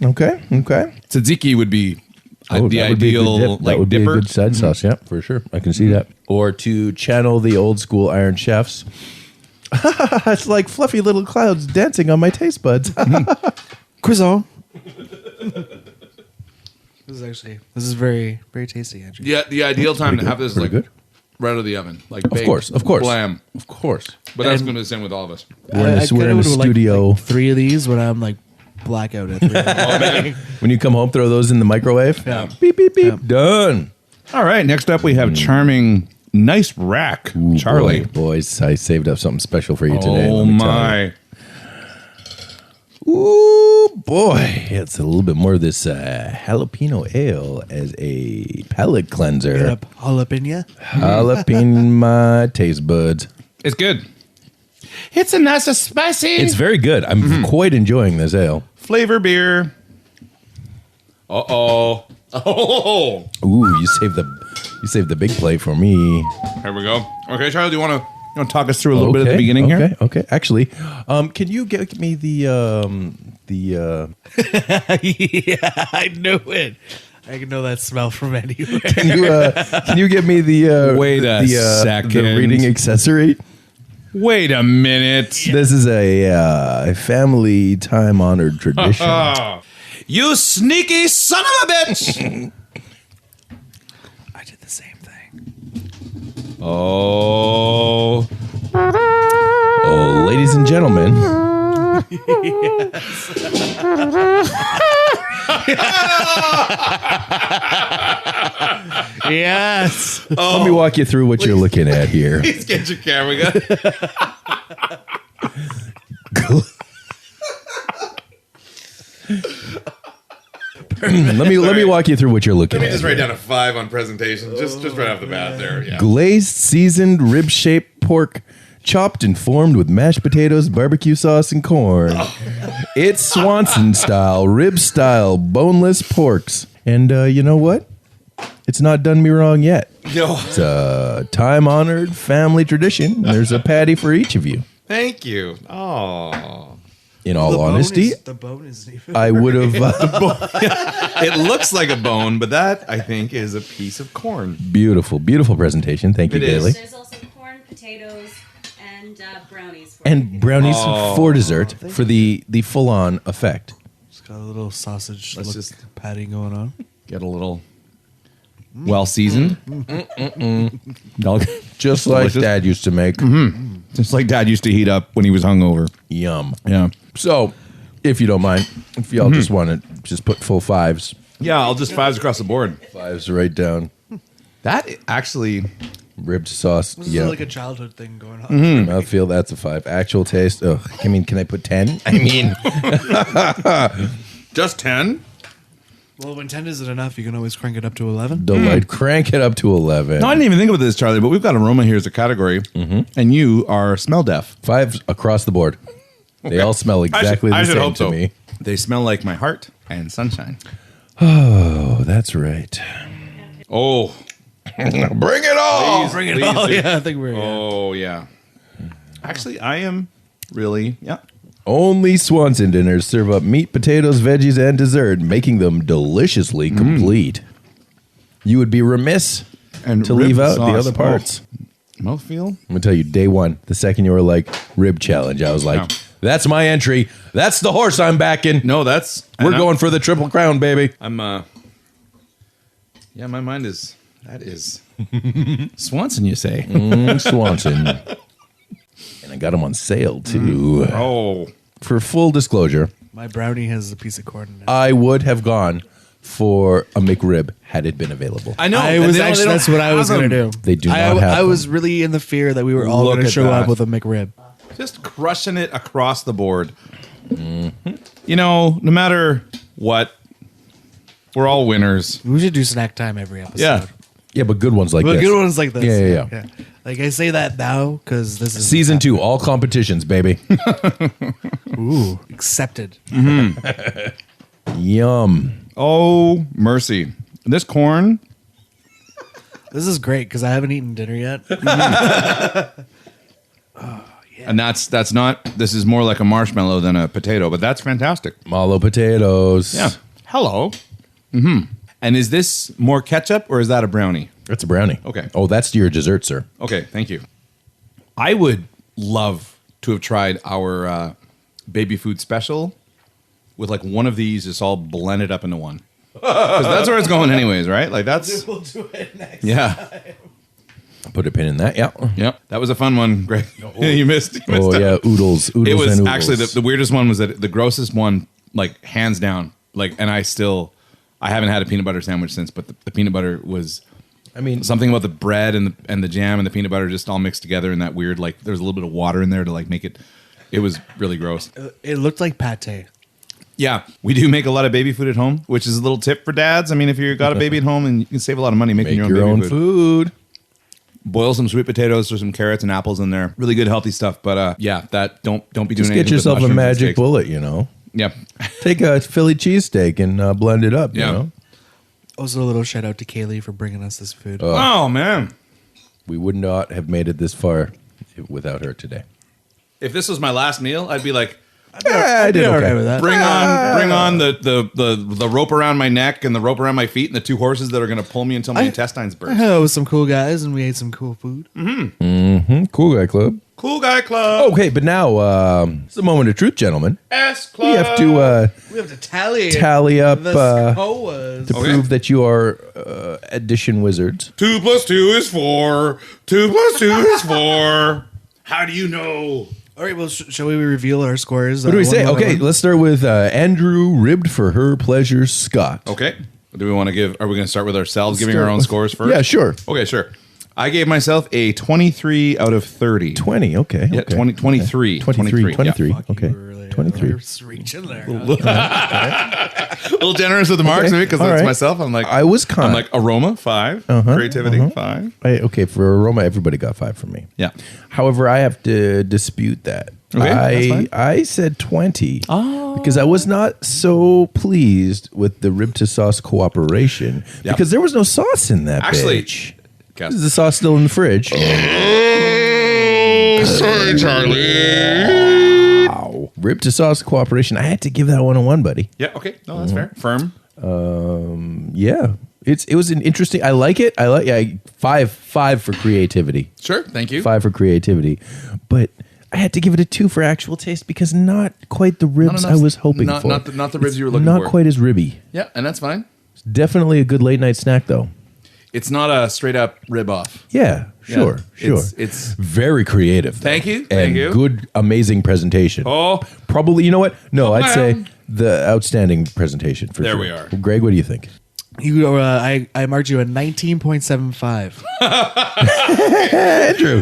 [SPEAKER 1] Okay.
[SPEAKER 2] Tzatziki would be the
[SPEAKER 1] that would be a good
[SPEAKER 2] ideal
[SPEAKER 1] dip. That would
[SPEAKER 2] dipper.
[SPEAKER 1] be a good side sauce. Yeah, for sure. I can see that. Or to channel the old school Iron Chefs. It's like fluffy little clouds dancing on my taste buds.
[SPEAKER 3] croissant. This is very, very tasty, Andrew.
[SPEAKER 2] Yeah, the ideal time to have this is
[SPEAKER 1] Pretty
[SPEAKER 2] like
[SPEAKER 1] good.
[SPEAKER 2] right out of the oven, like
[SPEAKER 1] Of
[SPEAKER 2] baked,
[SPEAKER 1] course.
[SPEAKER 2] blam.
[SPEAKER 1] Of course.
[SPEAKER 2] But that's
[SPEAKER 3] And-
[SPEAKER 2] going to be the same with all of us.
[SPEAKER 1] We're in a
[SPEAKER 3] kinda would
[SPEAKER 1] studio.
[SPEAKER 3] Like 3 of these when I'm like blackout at 3.
[SPEAKER 2] Oh man!
[SPEAKER 1] When you come home, throw those in the microwave.
[SPEAKER 3] Yeah.
[SPEAKER 1] Beep, beep, beep.
[SPEAKER 3] Yeah.
[SPEAKER 1] Done.
[SPEAKER 2] All right, next up we have charming, nice rack, Charlie.
[SPEAKER 1] Boys, I saved up something special for you today.
[SPEAKER 2] Oh
[SPEAKER 1] let me tell you.
[SPEAKER 2] my!
[SPEAKER 1] Ooh, boy. It's a little bit more of this jalapeno ale as a palate cleanser.
[SPEAKER 3] Get up, jalapeno.
[SPEAKER 1] Jalapeno my taste buds.
[SPEAKER 2] It's good. It's a nice spicy.
[SPEAKER 1] It's very good. I'm quite enjoying this ale.
[SPEAKER 2] flavor beer. Oh.
[SPEAKER 1] Ooh, you saved the big play for me.
[SPEAKER 2] Here we go. Okay, Charlie, do you want to talk us through a little bit at the beginning here?
[SPEAKER 1] Okay. Actually, can you get me the
[SPEAKER 3] Yeah, I knew it. I can know that smell from anywhere.
[SPEAKER 1] Can you give me the
[SPEAKER 2] Wait a second.
[SPEAKER 1] the reading accessory?
[SPEAKER 2] Wait a minute.
[SPEAKER 1] This is a family time honored tradition.
[SPEAKER 2] You sneaky son of a bitch!
[SPEAKER 3] I did the same thing.
[SPEAKER 2] Oh.
[SPEAKER 1] Oh, ladies and gentlemen.
[SPEAKER 3] Yes.
[SPEAKER 1] Let me walk you through what you're looking at here.
[SPEAKER 2] Please get your camera gun.
[SPEAKER 1] let me walk you through what you're looking
[SPEAKER 6] Let me
[SPEAKER 1] at.
[SPEAKER 6] just write down a 5 on presentation. Just right off the bat there. Yeah.
[SPEAKER 1] Glazed, seasoned, rib-shaped pork, chopped and formed with mashed potatoes, barbecue sauce, and corn. It's Swanson style, rib style, boneless porks. And you know what? It's not done me wrong yet.
[SPEAKER 6] No.
[SPEAKER 1] It's a time-honored family tradition. There's a patty for each of you.
[SPEAKER 6] Thank you. Oh.
[SPEAKER 1] In all honesty,
[SPEAKER 3] the bone isn't even.
[SPEAKER 1] I would have...
[SPEAKER 6] It looks like a bone, but that, I think, is a piece of corn.
[SPEAKER 1] beautiful, beautiful presentation. Thank you,
[SPEAKER 6] It is.
[SPEAKER 1] Bailey.
[SPEAKER 5] There's also corn, potatoes, and brownies.
[SPEAKER 1] And brownies for dessert for the full-on effect.
[SPEAKER 3] Just got a little sausage
[SPEAKER 6] Let's just-
[SPEAKER 3] patty going on.
[SPEAKER 2] Get a little well seasoned.
[SPEAKER 1] Just like
[SPEAKER 2] Delicious.
[SPEAKER 1] Dad used to make.
[SPEAKER 2] Just like Dad used to heat up when he was hungover.
[SPEAKER 1] Yum.
[SPEAKER 2] Yeah.
[SPEAKER 1] So, if you don't mind, if y'all just want to just put full fives.
[SPEAKER 2] Yeah, I'll just 5s across the board.
[SPEAKER 1] Fives right down.
[SPEAKER 2] That actually,
[SPEAKER 1] Ribbed sauce.
[SPEAKER 3] This is
[SPEAKER 1] Yeah.
[SPEAKER 3] like a childhood thing going on.
[SPEAKER 1] I feel that's a 5. Actual taste. Oh, I mean, can I put 10? I mean,
[SPEAKER 2] just 10?
[SPEAKER 3] Well, when 10 isn't enough, you can always crank it up to 11.
[SPEAKER 1] delight. Crank it up to 11.
[SPEAKER 2] No, I didn't even think about this, Charlie, but we've got aroma here as a category, and you are smell deaf.
[SPEAKER 1] 5s across the board. They all smell exactly
[SPEAKER 2] I
[SPEAKER 1] the
[SPEAKER 2] should
[SPEAKER 1] same
[SPEAKER 2] hope
[SPEAKER 1] to
[SPEAKER 2] so.
[SPEAKER 1] me.
[SPEAKER 2] They smell like my heart and sunshine.
[SPEAKER 1] Oh, that's right.
[SPEAKER 2] Oh.
[SPEAKER 1] Bring it on.
[SPEAKER 3] Bring it all. Yeah, I think we're.
[SPEAKER 2] Oh, yeah. Actually, I am really, yeah.
[SPEAKER 1] Only Swanson dinners serve up meat, potatoes, veggies, and dessert, making them deliciously complete. You would be remiss
[SPEAKER 2] And
[SPEAKER 1] to
[SPEAKER 2] rib
[SPEAKER 1] leave out the
[SPEAKER 2] sauce.
[SPEAKER 1] other parts.
[SPEAKER 2] Mouthfeel?
[SPEAKER 1] I'm gonna tell you, day one, the second you were like rib challenge, I was like,
[SPEAKER 2] Yeah.
[SPEAKER 1] "That's my entry. That's the horse I'm backing.
[SPEAKER 2] No, that's...
[SPEAKER 1] We're
[SPEAKER 2] and
[SPEAKER 1] going for the Triple Crown, baby."
[SPEAKER 2] I'm, yeah, my mind is... That is... Swanson, you say?
[SPEAKER 1] Swanson, and I got them on sale too.
[SPEAKER 2] Oh.
[SPEAKER 1] For full disclosure,
[SPEAKER 3] My brownie has a piece of corn in it.
[SPEAKER 1] I would have gone for a McRib had it been available.
[SPEAKER 2] I know.
[SPEAKER 3] I
[SPEAKER 2] and
[SPEAKER 3] was
[SPEAKER 2] they don't-
[SPEAKER 3] actually
[SPEAKER 2] they don't
[SPEAKER 3] that's what I was
[SPEAKER 2] have
[SPEAKER 3] going to
[SPEAKER 2] them.
[SPEAKER 3] do.
[SPEAKER 1] They do not have
[SPEAKER 3] I
[SPEAKER 1] them.
[SPEAKER 3] was really in the fear that we were all
[SPEAKER 2] Look
[SPEAKER 3] going to
[SPEAKER 2] at
[SPEAKER 3] show
[SPEAKER 2] that.
[SPEAKER 3] up with a McRib.
[SPEAKER 2] Just crushing it across the board. You know, no matter what, we're all winners.
[SPEAKER 3] We should do snack time every episode.
[SPEAKER 2] Yeah.
[SPEAKER 1] Yeah, but good ones like
[SPEAKER 3] But
[SPEAKER 1] this.
[SPEAKER 3] good ones like this.
[SPEAKER 1] Yeah.
[SPEAKER 3] Like I say that now because this is
[SPEAKER 1] Season 2, all competitions, baby.
[SPEAKER 3] Ooh, accepted.
[SPEAKER 1] Yum.
[SPEAKER 2] Oh, mercy. This corn,
[SPEAKER 3] This is great because I haven't eaten dinner yet.
[SPEAKER 2] and that's not, this is more like a marshmallow than a potato, but that's fantastic.
[SPEAKER 1] Malo potatoes.
[SPEAKER 2] Yeah. Hello. And is this more ketchup or is that a brownie?
[SPEAKER 1] That's a brownie.
[SPEAKER 2] Okay.
[SPEAKER 1] Oh, that's your dessert, sir.
[SPEAKER 2] Okay, thank you. I would love to have tried our baby food special with like one of these just all blended up into one. Because that's where it's going anyways, right? Like that's,
[SPEAKER 3] We'll do it next.
[SPEAKER 2] yeah.
[SPEAKER 1] Put a pin in that. Yeah.
[SPEAKER 2] Yep. That was a fun one, Greg. You missed.
[SPEAKER 1] Oh, yeah. Oodles. Oodles
[SPEAKER 2] It was
[SPEAKER 1] and oodles.
[SPEAKER 2] actually the weirdest one was that the grossest one, like hands down. Like, and I haven't had a peanut butter sandwich since, but the peanut butter was,
[SPEAKER 1] I mean,
[SPEAKER 2] something about the bread and the jam and the peanut butter just all mixed together in that weird, like there's a little bit of water in there to like make it. It was really gross.
[SPEAKER 3] It looked like pate.
[SPEAKER 2] Yeah, we do make a lot of baby food at home, which is a little tip for dads. I mean, if you've got a baby at home, and you can save a lot of money making
[SPEAKER 1] make
[SPEAKER 2] your own baby
[SPEAKER 1] food.
[SPEAKER 2] Boil some sweet potatoes, throw some carrots and apples in there. Really good, healthy stuff. But yeah, that don't be doing.
[SPEAKER 1] Just
[SPEAKER 2] anything
[SPEAKER 1] get
[SPEAKER 2] with
[SPEAKER 1] yourself a
[SPEAKER 2] mushrooms and
[SPEAKER 1] magic
[SPEAKER 2] steaks.
[SPEAKER 1] bullet, you know.
[SPEAKER 2] Yeah,
[SPEAKER 1] Take a Philly cheesesteak and blend it up,
[SPEAKER 2] Yeah.
[SPEAKER 1] you know.
[SPEAKER 3] Also, a little shout out to Kaylee for bringing us this food.
[SPEAKER 2] Oh man,
[SPEAKER 1] We would not have made it this far without her today.
[SPEAKER 2] if this was my last meal, I'd be like,
[SPEAKER 1] I did
[SPEAKER 3] all
[SPEAKER 1] okay.
[SPEAKER 3] right with that.
[SPEAKER 6] Bring on the rope around my neck and the rope around my feet and the 2 horses that are going to pull me until my intestines
[SPEAKER 3] I
[SPEAKER 6] burst.
[SPEAKER 3] hung out with some cool guys and we ate some cool food.
[SPEAKER 1] Cool guy club.
[SPEAKER 6] Cool guy club.
[SPEAKER 1] Okay, but now it's the moment of truth, gentlemen.
[SPEAKER 6] S club.
[SPEAKER 1] We have to
[SPEAKER 3] We have to tally
[SPEAKER 1] up
[SPEAKER 3] the scores.
[SPEAKER 1] to prove that you are addition wizards.
[SPEAKER 6] 2 + 2 is 4. 2 + 2 is 4. How do you know?
[SPEAKER 3] All right, well, shall we reveal our scores?
[SPEAKER 1] What do we say? Okay, let's start with Andrew ribbed for her pleasure, Scott.
[SPEAKER 6] Okay. Do we want to give? Are we going to start with ourselves giving our own scores first?
[SPEAKER 1] Yeah, sure.
[SPEAKER 6] Okay, sure. I gave myself a 23 out of 30.
[SPEAKER 1] 20, okay.
[SPEAKER 6] Yeah,
[SPEAKER 1] okay.
[SPEAKER 6] 23.
[SPEAKER 1] 23,
[SPEAKER 6] Yeah.
[SPEAKER 1] okay. 23.
[SPEAKER 3] Reaching there.
[SPEAKER 6] A little generous with the marks
[SPEAKER 1] Okay,
[SPEAKER 6] because
[SPEAKER 1] all
[SPEAKER 6] that's
[SPEAKER 1] right.
[SPEAKER 6] myself. I'm like,
[SPEAKER 1] I was kind.
[SPEAKER 6] I'm like aroma 5, creativity 5.
[SPEAKER 1] Okay, for aroma, everybody got 5 from me.
[SPEAKER 6] Yeah.
[SPEAKER 1] However, I have to dispute that.
[SPEAKER 6] Okay, that's fine.
[SPEAKER 1] I said 20 because I was not so pleased with the rib to sauce cooperation because there was no sauce in that
[SPEAKER 6] Actually,
[SPEAKER 1] bitch.
[SPEAKER 6] Guess.
[SPEAKER 1] Is the sauce still in the fridge?
[SPEAKER 4] Sorry, Charlie.
[SPEAKER 1] Wow. Rib to sauce cooperation. I had to give that one a 1, buddy.
[SPEAKER 6] Yeah. Okay. No, that's fair. Firm.
[SPEAKER 1] Yeah. It was an interesting. I like it. I like 5 for creativity.
[SPEAKER 6] Sure. Thank you.
[SPEAKER 1] 5 for creativity, but I had to give it a 2 for actual taste because not quite the ribs I was hoping for.
[SPEAKER 6] Not the ribs you were looking
[SPEAKER 1] Not
[SPEAKER 6] for.
[SPEAKER 1] quite as ribby.
[SPEAKER 6] Yeah, and that's fine.
[SPEAKER 1] Definitely a good late night snack though.
[SPEAKER 6] It's not a straight up rib off.
[SPEAKER 1] Yeah, sure.
[SPEAKER 6] It's
[SPEAKER 1] very creative.
[SPEAKER 6] Thank you,
[SPEAKER 1] and
[SPEAKER 6] thank you.
[SPEAKER 1] Good, amazing presentation.
[SPEAKER 6] Oh,
[SPEAKER 1] Probably. You know what? No, I'd say
[SPEAKER 6] man.
[SPEAKER 1] the outstanding presentation for
[SPEAKER 6] There
[SPEAKER 1] sure.
[SPEAKER 6] we are.
[SPEAKER 1] Well, Greg, what do you think?
[SPEAKER 3] I marked you a 19.75.
[SPEAKER 1] Andrew,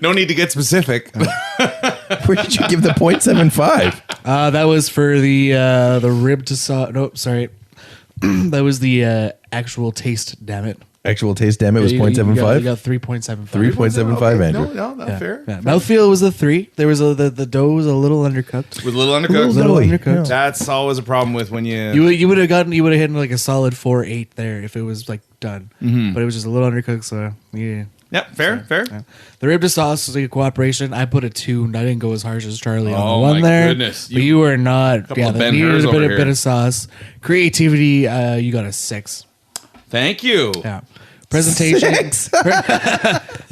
[SPEAKER 6] no need to get specific.
[SPEAKER 1] where did you give the 0.75?
[SPEAKER 3] That was for the rib to sauce. Nope, sorry. That was the actual taste. Damn it.
[SPEAKER 1] Actual taste, damn it, was
[SPEAKER 3] You
[SPEAKER 1] 0.75?
[SPEAKER 3] got 3.75.
[SPEAKER 1] 3.75, Andrew.
[SPEAKER 6] No, not fair.
[SPEAKER 3] Yeah, mouthfeel was a 3. There was the dough was a little undercooked.
[SPEAKER 6] With a little undercooked.
[SPEAKER 3] Little
[SPEAKER 1] Doughy,
[SPEAKER 3] undercooked.
[SPEAKER 6] That's always a problem with when you.
[SPEAKER 3] You would have hit like a solid 4.8 there if it was like done, but it was just a little undercooked. So yeah.
[SPEAKER 6] Yeah, fair.
[SPEAKER 3] Yeah. The rib to sauce was like a cooperation. I put a 2. I didn't go as harsh as Charlie on
[SPEAKER 6] Oh,
[SPEAKER 3] the one
[SPEAKER 6] my
[SPEAKER 3] there.
[SPEAKER 6] goodness.
[SPEAKER 3] But you were not.
[SPEAKER 6] Couple
[SPEAKER 3] Yeah,
[SPEAKER 6] of
[SPEAKER 3] the
[SPEAKER 6] Ben
[SPEAKER 3] needed
[SPEAKER 6] Hurs
[SPEAKER 3] a
[SPEAKER 6] over
[SPEAKER 3] bit
[SPEAKER 6] here.
[SPEAKER 3] of sauce. Creativity, you got a 6.
[SPEAKER 6] Thank you.
[SPEAKER 3] Yeah. Presentation.
[SPEAKER 1] 6.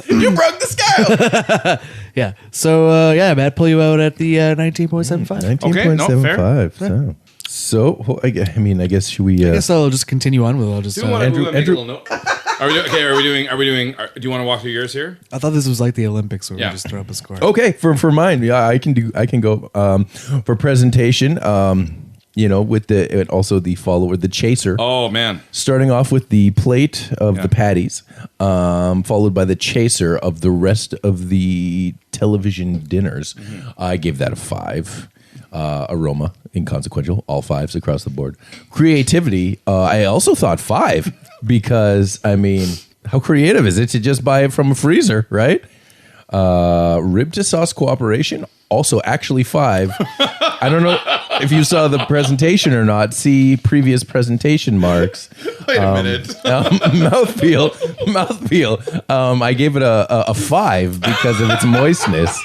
[SPEAKER 1] You broke the scale.
[SPEAKER 3] Yeah. So yeah, Matt, pull you out at the 19.75.
[SPEAKER 1] 19.75. So, I guess should we?
[SPEAKER 3] I guess I'll just continue on with it. I'll just.
[SPEAKER 6] Do you want
[SPEAKER 1] Andrew-
[SPEAKER 6] to make
[SPEAKER 1] Andrew-
[SPEAKER 6] a little note? Are we doing? Do you want to walk through yours here?
[SPEAKER 3] I thought this was like the Olympics where
[SPEAKER 6] Yeah.
[SPEAKER 3] we just throw up a score.
[SPEAKER 1] Okay, for mine, yeah, I can go for presentation. With and also the follower, the chaser.
[SPEAKER 6] Oh man.
[SPEAKER 1] Starting off with the plate of
[SPEAKER 6] Yeah.
[SPEAKER 1] the patties, followed by the chaser of the rest of the television dinners. I gave that a 5. Aroma, inconsequential, all 5s across the board. Creativity, I also thought 5 because, how creative is it to just buy it from a freezer, right? Rib to sauce cooperation, also actually 5. I don't know if you saw the presentation or not. See previous presentation marks.
[SPEAKER 6] Wait a minute.
[SPEAKER 1] Mouthfeel. I gave it a 5 because of its moistness.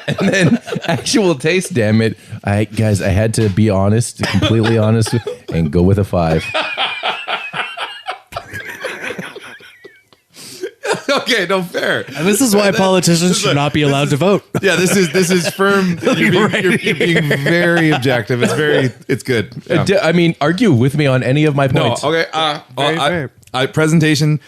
[SPEAKER 1] And then actual taste, damn it. I had to be honest, completely honest, and go with a 5.
[SPEAKER 6] Okay, no fair.
[SPEAKER 3] And this is why politicians should not be allowed to vote.
[SPEAKER 6] Yeah, this is firm. You're being very objective. It's good. Yeah.
[SPEAKER 1] Argue with me on any of my
[SPEAKER 6] No,
[SPEAKER 1] points.
[SPEAKER 6] okay.
[SPEAKER 3] Very fair.
[SPEAKER 6] Presentation.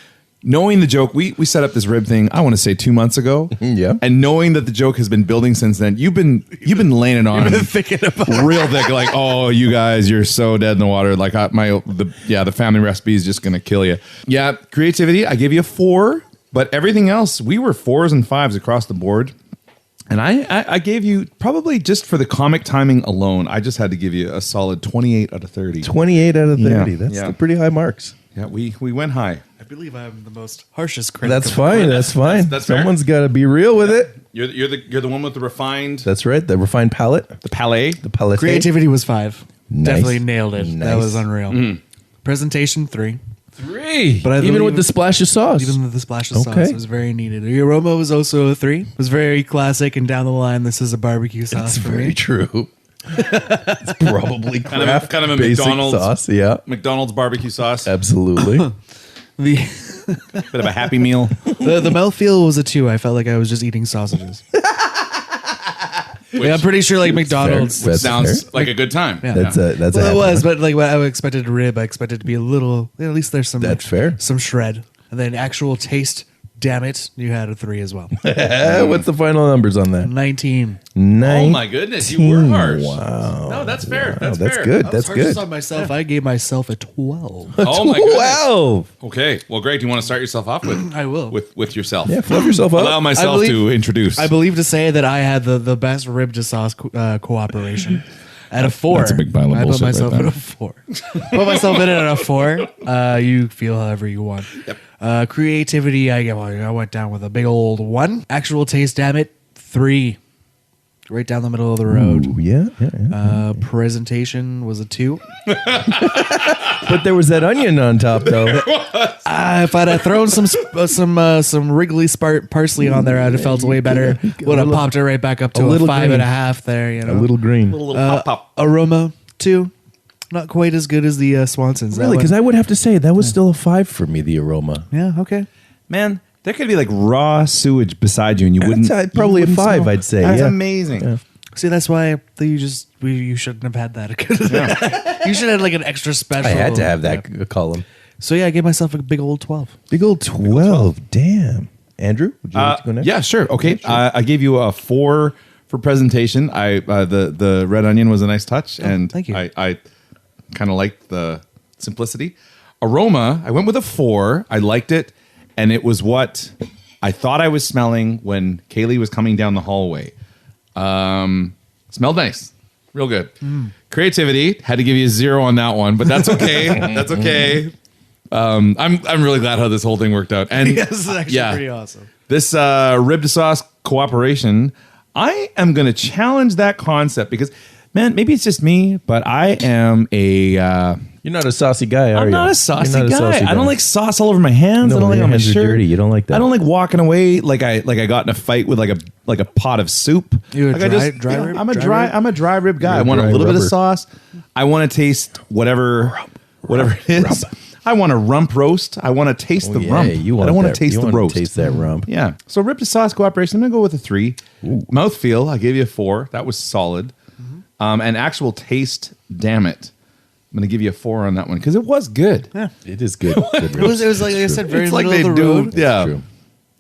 [SPEAKER 6] Knowing the joke, we set up this rib thing. I want to say 2 months ago.
[SPEAKER 1] Yeah.
[SPEAKER 6] And knowing that the joke has been building since then, you've been laying it on
[SPEAKER 3] Thinking about
[SPEAKER 6] real thick. Like, oh, you guys, you're so dead in the water. Like the family recipe is just gonna kill you. Yeah, creativity. I gave you a 4, but everything else we were 4s and 5s across the board. And I gave you probably just for the comic timing alone. I just had to give you a solid 28 out of 30.
[SPEAKER 1] 28 out of 30.
[SPEAKER 6] Yeah,
[SPEAKER 1] That's
[SPEAKER 6] yeah.
[SPEAKER 1] pretty high marks.
[SPEAKER 6] Yeah, we went high.
[SPEAKER 3] I believe I'm the most harshest critic.
[SPEAKER 1] That's
[SPEAKER 3] of the
[SPEAKER 1] fine.
[SPEAKER 3] board.
[SPEAKER 1] That's fine.
[SPEAKER 6] that's fair.
[SPEAKER 1] Someone's got to be real with it.
[SPEAKER 6] You're the one with the refined
[SPEAKER 1] That's right. The refined palate.
[SPEAKER 6] the palais.
[SPEAKER 1] The palate.
[SPEAKER 3] Creativity was 5.
[SPEAKER 1] Nice.
[SPEAKER 3] Definitely nailed it. That
[SPEAKER 1] Nice.
[SPEAKER 3] was unreal. Presentation 3.
[SPEAKER 1] 3.
[SPEAKER 3] But I
[SPEAKER 1] Even
[SPEAKER 3] believe-
[SPEAKER 1] with the splash of sauce.
[SPEAKER 3] Even with the splash of
[SPEAKER 1] Okay.
[SPEAKER 3] sauce, it was very needed. The aroma was also a 3. It was very classic, and down the line, this is a barbecue sauce
[SPEAKER 1] That's
[SPEAKER 3] for
[SPEAKER 1] very
[SPEAKER 3] me.
[SPEAKER 1] true. It's probably craft
[SPEAKER 2] kind of a
[SPEAKER 1] basic
[SPEAKER 2] McDonald's-
[SPEAKER 1] sauce. Yeah,
[SPEAKER 2] McDonald's barbecue sauce.
[SPEAKER 1] absolutely.
[SPEAKER 3] The
[SPEAKER 2] Bit of a Happy Meal.
[SPEAKER 3] the mouthfeel was a 2. I felt like I was just eating sausages. I'm pretty sure like McDonald's.
[SPEAKER 1] That's
[SPEAKER 2] Sounds
[SPEAKER 1] fair.
[SPEAKER 2] like a good time.
[SPEAKER 3] Yeah.
[SPEAKER 1] That's a
[SPEAKER 3] Well, it
[SPEAKER 1] happy
[SPEAKER 3] was,
[SPEAKER 1] one.
[SPEAKER 3] but like when I expected rib, I expected to be a little. At least there's some.
[SPEAKER 1] That's fair.
[SPEAKER 3] Some shred, and then actual taste. Damn it, you had a 3 as well.
[SPEAKER 1] What's the final numbers on that?
[SPEAKER 3] 19.
[SPEAKER 1] 9.
[SPEAKER 2] Oh my goodness, you were harsh.
[SPEAKER 1] Wow.
[SPEAKER 2] No, that's fair.
[SPEAKER 1] Wow,
[SPEAKER 2] That's
[SPEAKER 1] that's
[SPEAKER 2] fair.
[SPEAKER 1] good.
[SPEAKER 3] I was
[SPEAKER 1] That's
[SPEAKER 3] harshest
[SPEAKER 1] good.
[SPEAKER 3] on myself. I gave myself a 12.
[SPEAKER 2] Oh my goodness.
[SPEAKER 1] 12.
[SPEAKER 2] Okay. Well, great. Do you want to start yourself off with?
[SPEAKER 3] I will.
[SPEAKER 2] With yourself.
[SPEAKER 1] Yeah, fluff yourself
[SPEAKER 2] Allow
[SPEAKER 1] up.
[SPEAKER 2] myself
[SPEAKER 3] believe-
[SPEAKER 2] to introduce.
[SPEAKER 3] I believe to say that I had the best rib to sauce cooperation. At a 4.
[SPEAKER 6] That's a big pile of
[SPEAKER 3] I put
[SPEAKER 6] bullshit right
[SPEAKER 3] myself
[SPEAKER 6] there.
[SPEAKER 3] at a 4. Put myself in it at a 4. You feel however you want. Yep. Creativity, I went down with a big old 1. Actual taste, damn it, 3. Right down the middle of the road.
[SPEAKER 1] Ooh, yeah.
[SPEAKER 3] Presentation was a 2.
[SPEAKER 1] But there was that onion on top, though.
[SPEAKER 3] If I'd have thrown some Wrigley parsley on there, I'd have felt way better. Would have popped it right back up to a
[SPEAKER 1] little
[SPEAKER 3] 5.5 there. You know,
[SPEAKER 1] A little green.
[SPEAKER 2] little pop pop.
[SPEAKER 3] aroma 2. Not quite as good as the Swansons.
[SPEAKER 1] Really? Because I would have to say that was still a 5 for me, the aroma.
[SPEAKER 3] yeah, okay.
[SPEAKER 2] Man, there could be like raw sewage beside you, and you wouldn't.
[SPEAKER 1] Probably
[SPEAKER 2] you
[SPEAKER 1] a
[SPEAKER 2] wouldn't
[SPEAKER 1] 5,
[SPEAKER 2] smell.
[SPEAKER 1] I'd say.
[SPEAKER 2] That's
[SPEAKER 1] yeah.
[SPEAKER 2] amazing.
[SPEAKER 1] Yeah.
[SPEAKER 3] See, that's why you shouldn't have had that. You should have like an extra special.
[SPEAKER 1] I had to have that column.
[SPEAKER 3] So yeah, I gave myself a big old 12.
[SPEAKER 1] Big old 12. Damn. Andrew, would you like to go next?
[SPEAKER 2] Yeah, sure. Okay, I gave you a 4 for presentation. The red onion was a nice touch, and
[SPEAKER 3] thank you.
[SPEAKER 2] I kind of liked the simplicity. Aroma, I went with a 4. I liked it, and it was what I thought I was smelling when Kaylee was coming down the hallway. Smelled nice, real good. Creativity, had to give you a 0 on that one, but that's okay. That's okay. I'm really glad how this whole thing worked out. And
[SPEAKER 3] This is actually pretty awesome.
[SPEAKER 2] this rib to sauce cooperation, I am going to challenge that concept because, man, maybe it's just me, but I am a.
[SPEAKER 1] You're not a saucy guy, are you?
[SPEAKER 2] I'm not a saucy
[SPEAKER 1] You're not a
[SPEAKER 2] guy.
[SPEAKER 1] saucy
[SPEAKER 2] I don't like sauce all over my hands.
[SPEAKER 1] No,
[SPEAKER 2] I don't like
[SPEAKER 1] your
[SPEAKER 2] on my
[SPEAKER 1] hands are
[SPEAKER 2] shirt.
[SPEAKER 1] dirty. You don't like that.
[SPEAKER 2] I don't like walking away like I got in a fight with like a pot of soup.
[SPEAKER 3] You're a
[SPEAKER 2] Like I
[SPEAKER 3] dry rib?
[SPEAKER 2] I'm a
[SPEAKER 3] Dry rib?
[SPEAKER 2] I'm a dry rib guy.
[SPEAKER 1] You're
[SPEAKER 2] I
[SPEAKER 1] a
[SPEAKER 2] want a
[SPEAKER 1] dry
[SPEAKER 2] little bit of
[SPEAKER 1] rubber.
[SPEAKER 2] sauce. I want to taste whatever it is. I want a rump roast. I want to taste the
[SPEAKER 1] Yeah,
[SPEAKER 2] rump.
[SPEAKER 1] you want
[SPEAKER 2] I don't want
[SPEAKER 1] that-
[SPEAKER 2] to taste
[SPEAKER 1] you
[SPEAKER 2] the
[SPEAKER 1] want to
[SPEAKER 2] roast.
[SPEAKER 1] taste that rump.
[SPEAKER 2] Yeah. So rib to sauce cooperation, I'm gonna go with a 3. Mouthfeel, I gave you a 4. That was solid. And actual taste, damn it, I'm gonna give you a 4 on that one because it was good.
[SPEAKER 3] Yeah.
[SPEAKER 1] It is good.
[SPEAKER 3] It was like I said, very
[SPEAKER 2] It's like
[SPEAKER 3] middle of
[SPEAKER 2] they
[SPEAKER 3] the
[SPEAKER 2] do.
[SPEAKER 3] road.
[SPEAKER 2] Yeah.
[SPEAKER 1] true.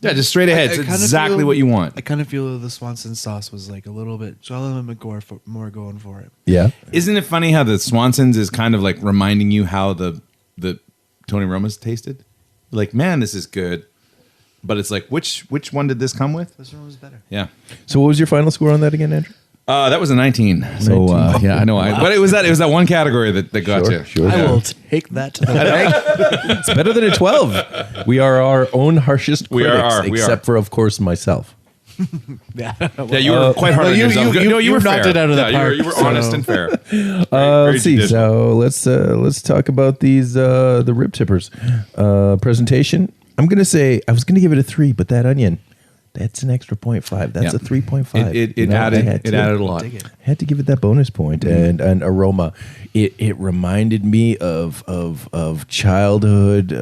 [SPEAKER 2] Yeah, just straight ahead. It's
[SPEAKER 3] I kinda
[SPEAKER 2] exactly
[SPEAKER 3] feel-
[SPEAKER 2] what you want.
[SPEAKER 3] I kind of feel the Swanson sauce was like a little bit. Solomon McGore more going for it.
[SPEAKER 1] Yeah.
[SPEAKER 2] Isn't it funny how the Swansons is kind of like reminding you how the Tony Roma's tasted? Like, man, this is good. But it's like, which one did this come with?
[SPEAKER 3] This one was better.
[SPEAKER 2] Yeah.
[SPEAKER 1] So what was your final score on that again, Andrew?
[SPEAKER 2] That was a 19. So
[SPEAKER 1] 19.
[SPEAKER 2] yeah, I know. But it was that one category that got you.
[SPEAKER 1] Sure.
[SPEAKER 3] I will take that to the bank.
[SPEAKER 1] It's better than a 12. We are our own harshest
[SPEAKER 2] We
[SPEAKER 1] critics,
[SPEAKER 2] are.
[SPEAKER 1] except for, of course, myself.
[SPEAKER 3] Yeah.
[SPEAKER 2] Yeah, you were quite hard
[SPEAKER 3] well,
[SPEAKER 2] on
[SPEAKER 3] you-
[SPEAKER 2] yourself.
[SPEAKER 3] you-
[SPEAKER 2] No,
[SPEAKER 3] you
[SPEAKER 2] were
[SPEAKER 3] knocked
[SPEAKER 2] fair.
[SPEAKER 3] it out of the
[SPEAKER 2] Yeah,
[SPEAKER 3] park,
[SPEAKER 2] You were
[SPEAKER 3] so-
[SPEAKER 2] honest and fair. Very
[SPEAKER 1] Let's see.
[SPEAKER 2] judicial.
[SPEAKER 1] So let's talk about these the rib tippers presentation. I'm gonna say I was gonna give it a 3, but that onion, that's an extra 0.5. That's
[SPEAKER 2] Yeah.
[SPEAKER 1] a 3.5.
[SPEAKER 2] It
[SPEAKER 1] You know, I
[SPEAKER 2] added
[SPEAKER 1] had
[SPEAKER 2] it
[SPEAKER 1] to.
[SPEAKER 2] added a lot.
[SPEAKER 3] Dig it.
[SPEAKER 1] Had to give it that bonus point. And aroma. It reminded me of childhood.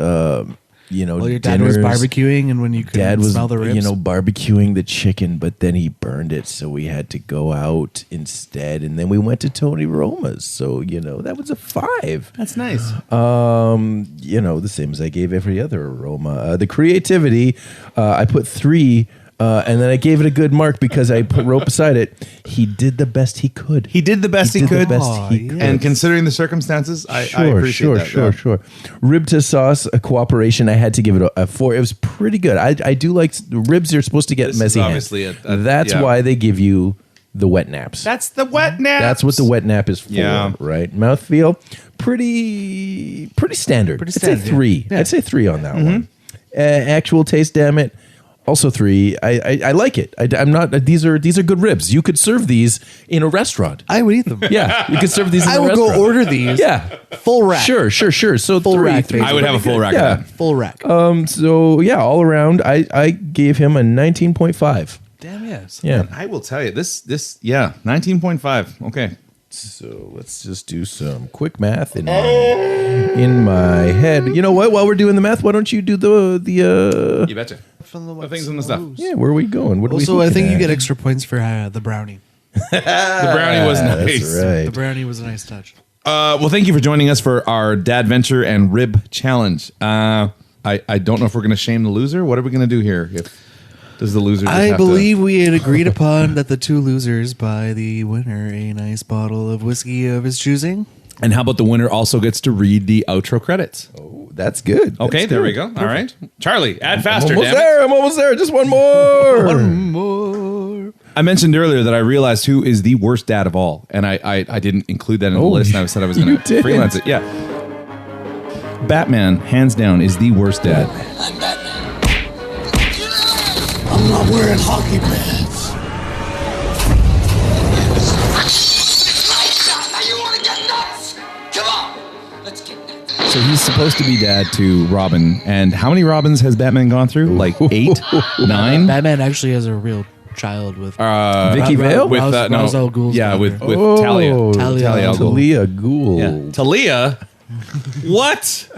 [SPEAKER 3] Well, your dad was
[SPEAKER 1] dinners.
[SPEAKER 3] barbecuing, and when you couldn't
[SPEAKER 1] Dad was,
[SPEAKER 3] smell the ribs,
[SPEAKER 1] barbecuing the chicken, but then he burned it, so we had to go out instead. And then we went to Tony Roma's, so that was a 5.
[SPEAKER 2] That's nice.
[SPEAKER 1] The same as I gave every other aroma. The creativity, I put 3. And then I gave it a good mark because I put rope beside it. He did the best he could.
[SPEAKER 2] He did the best he
[SPEAKER 1] did
[SPEAKER 2] could.
[SPEAKER 1] The best he could.
[SPEAKER 2] And considering the circumstances, I appreciate that. Yeah.
[SPEAKER 1] Sure. Rib to sauce, a cooperation. I had to give it a 4. It was pretty good. I do like ribs. Are supposed to get
[SPEAKER 2] This
[SPEAKER 1] messy
[SPEAKER 2] is
[SPEAKER 1] hands.
[SPEAKER 2] obviously
[SPEAKER 1] That's
[SPEAKER 2] yeah.
[SPEAKER 1] why they give you the wet naps.
[SPEAKER 2] That's the wet nap.
[SPEAKER 1] That's what the wet nap is for,
[SPEAKER 2] Yeah.
[SPEAKER 1] right? Mouthfeel, pretty standard.
[SPEAKER 3] Pretty
[SPEAKER 1] I'd say
[SPEAKER 3] standard,
[SPEAKER 1] 3.
[SPEAKER 3] yeah.
[SPEAKER 1] I'd say 3 on that one. Actual taste, damn it. Also 3. I like it. I'm not. These are good ribs. You could serve these in a restaurant.
[SPEAKER 3] I would eat them.
[SPEAKER 1] Yeah, you could serve these.
[SPEAKER 3] I
[SPEAKER 1] in a
[SPEAKER 3] would
[SPEAKER 1] restaurant.
[SPEAKER 3] go order these.
[SPEAKER 1] Yeah,
[SPEAKER 3] Full rack.
[SPEAKER 1] sure. So
[SPEAKER 3] Full
[SPEAKER 1] three,
[SPEAKER 3] rack,
[SPEAKER 1] three.
[SPEAKER 3] baby.
[SPEAKER 2] I would have a full rack.
[SPEAKER 1] Yeah.
[SPEAKER 2] Of that.
[SPEAKER 3] Full rack.
[SPEAKER 1] So yeah, all around, I gave him a 19.5.
[SPEAKER 3] Damn yes.
[SPEAKER 1] Yeah.
[SPEAKER 2] I will tell you this. 19.5. Okay.
[SPEAKER 1] So let's just do some quick math in my head. You know what? While we're doing the math, why don't you do the
[SPEAKER 2] You betcha.
[SPEAKER 3] From
[SPEAKER 2] The things in the stuff.
[SPEAKER 1] yeah? Where are we going? What are we
[SPEAKER 3] Also, I
[SPEAKER 1] looking
[SPEAKER 3] think you
[SPEAKER 1] at?
[SPEAKER 3] get extra points for the brownie.
[SPEAKER 2] The brownie was nice.
[SPEAKER 1] That's right.
[SPEAKER 3] The brownie was a nice touch.
[SPEAKER 2] Well, thank you for joining us for our Dadventure and Rib Challenge. I don't know if we're going to shame the loser. What are we going to do here? Does the loser? Just
[SPEAKER 3] I
[SPEAKER 2] have
[SPEAKER 3] believe we had agreed upon that the two losers buy the winner a nice bottle of whiskey of his choosing.
[SPEAKER 2] To, and how about the winner also gets to read the outro credits?
[SPEAKER 1] Oh, that's good.
[SPEAKER 2] Okay,
[SPEAKER 1] That's
[SPEAKER 2] there
[SPEAKER 1] good.
[SPEAKER 2] we go. All right, Charlie, add
[SPEAKER 1] I'm
[SPEAKER 2] faster.
[SPEAKER 1] almost
[SPEAKER 2] Damn it.
[SPEAKER 1] there. I'm almost there. Just one more.
[SPEAKER 3] More.
[SPEAKER 2] I mentioned earlier that I realized who is the worst dad of all, and I didn't include that in the
[SPEAKER 1] Oh,
[SPEAKER 2] list. And I said I was
[SPEAKER 1] you
[SPEAKER 2] going to
[SPEAKER 1] didn't.
[SPEAKER 2] freelance it. Yeah, Batman, hands down, is the worst dad.
[SPEAKER 7] I'm Batman. I'm not wearing hockey pads. Now you want to get nuts? Come on, let's get nuts.
[SPEAKER 2] So he's supposed to be dad to Robin, and how many Robins has Batman gone through? Like 8, 9.
[SPEAKER 3] Batman actually has a real child with
[SPEAKER 1] Vicky
[SPEAKER 3] Ra-
[SPEAKER 1] Vale?
[SPEAKER 3] Ra- Ra's- Ra's al Ghul's
[SPEAKER 2] yeah,
[SPEAKER 3] daughter.
[SPEAKER 2] with Talia.
[SPEAKER 3] Talia al Ghul.
[SPEAKER 1] Talia Ghul.
[SPEAKER 2] Yeah. Talia. What?
[SPEAKER 1] Just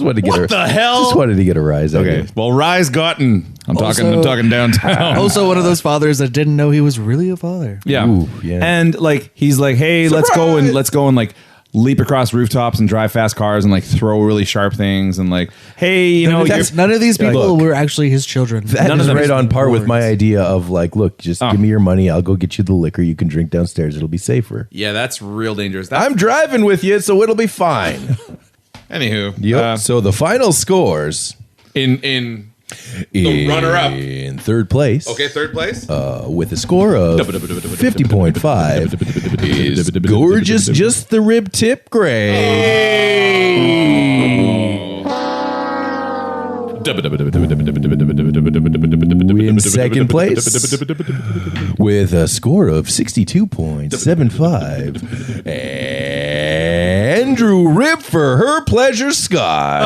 [SPEAKER 1] wanted to get
[SPEAKER 2] What the hell?
[SPEAKER 1] Just wanted to get a rise. out
[SPEAKER 2] Okay.
[SPEAKER 1] of it.
[SPEAKER 2] Well, Rise Gotten. I'm
[SPEAKER 3] Also-
[SPEAKER 2] talking downtown.
[SPEAKER 3] Also, one of those fathers that didn't know he was really a father.
[SPEAKER 2] Yeah.
[SPEAKER 1] Ooh, yeah.
[SPEAKER 2] And like he's like, hey, let's go and like leap across rooftops and drive fast cars and like throw really sharp things and like, hey, you know,
[SPEAKER 3] None of these people
[SPEAKER 1] Look.
[SPEAKER 3] were actually his children.
[SPEAKER 1] That
[SPEAKER 2] None
[SPEAKER 1] is
[SPEAKER 2] of them
[SPEAKER 1] right
[SPEAKER 2] is
[SPEAKER 1] on par with my
[SPEAKER 3] words.
[SPEAKER 1] idea of like, look, just give me your money. I'll go get you the liquor. You can drink downstairs. It'll be safer.
[SPEAKER 2] yeah, that's real dangerous.
[SPEAKER 1] I'm driving with you, so it'll be fine.
[SPEAKER 2] Anywho,
[SPEAKER 1] Yep. So the final scores
[SPEAKER 2] in
[SPEAKER 1] the
[SPEAKER 2] runner-up.
[SPEAKER 1] in third place.
[SPEAKER 2] third place.
[SPEAKER 1] With a score of 50.5 is gorgeous, just the rib tip in second place with a score of 62.75 Andrew Rib for her pleasure Scott.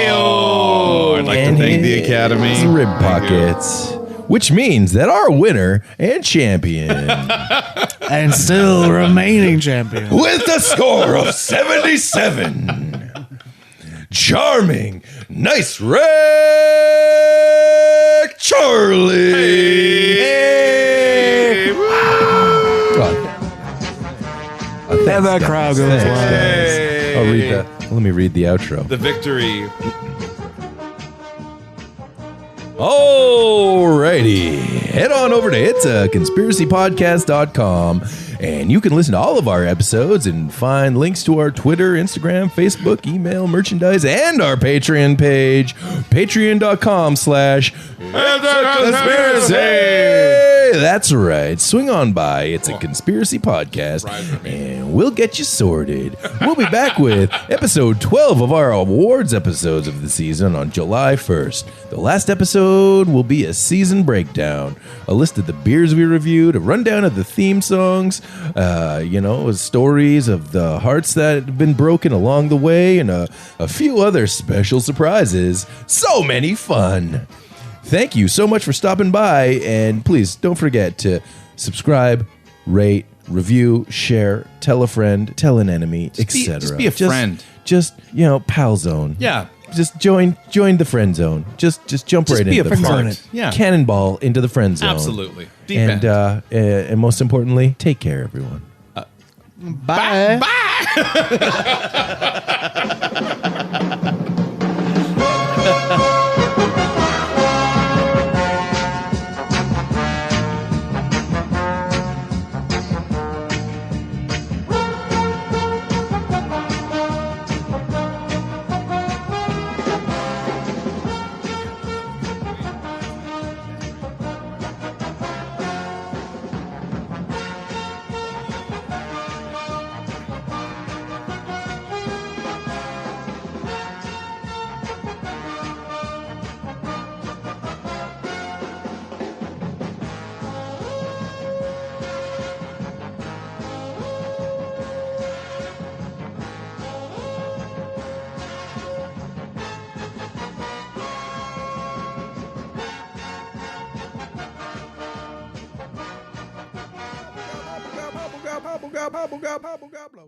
[SPEAKER 2] Oh, I'd like to
[SPEAKER 1] And
[SPEAKER 2] thank the
[SPEAKER 1] his
[SPEAKER 2] Academy.
[SPEAKER 1] rib
[SPEAKER 2] Thank you.
[SPEAKER 1] pockets, which means that our winner and champion
[SPEAKER 3] And still remaining champion.
[SPEAKER 1] with a score of 77, charming, nice wreck, Charlie.
[SPEAKER 2] Hey, woo.
[SPEAKER 1] And
[SPEAKER 3] that crowd goes wild.
[SPEAKER 1] I'll read the. Let me read the outro.
[SPEAKER 2] The victory.
[SPEAKER 1] Alrighty. Head on over to itsaconspiracypodcast.com and you can listen to all of our episodes and find links to our Twitter, Instagram, Facebook, email, merchandise, and our Patreon page. Patreon.com/conspiracy. That's right. Swing on by. It's a conspiracy podcast and we'll get you sorted. We'll be back with episode 12 of our awards episodes of the season on July 1st. The last episode will be a season breakdown, a list of the beers we reviewed, a rundown of the theme songs, stories of the hearts that have been broken along the way, and a few other special surprises. So many fun. Thank you so much for stopping by, and please don't forget to subscribe, rate, review, share, tell a friend, tell an enemy, etc.
[SPEAKER 2] just be a friend.
[SPEAKER 1] Just pal zone.
[SPEAKER 2] Yeah.
[SPEAKER 1] Just join the friend zone. Just jump right
[SPEAKER 2] be
[SPEAKER 1] into
[SPEAKER 2] a
[SPEAKER 1] the
[SPEAKER 2] part.
[SPEAKER 1] friend.
[SPEAKER 2] Yeah.
[SPEAKER 1] Cannonball into the friend zone.
[SPEAKER 2] Absolutely. Deep
[SPEAKER 1] And
[SPEAKER 2] end.
[SPEAKER 1] and most importantly, take care, everyone.
[SPEAKER 3] Bye.
[SPEAKER 1] gobble, gobble, gobble, gobble.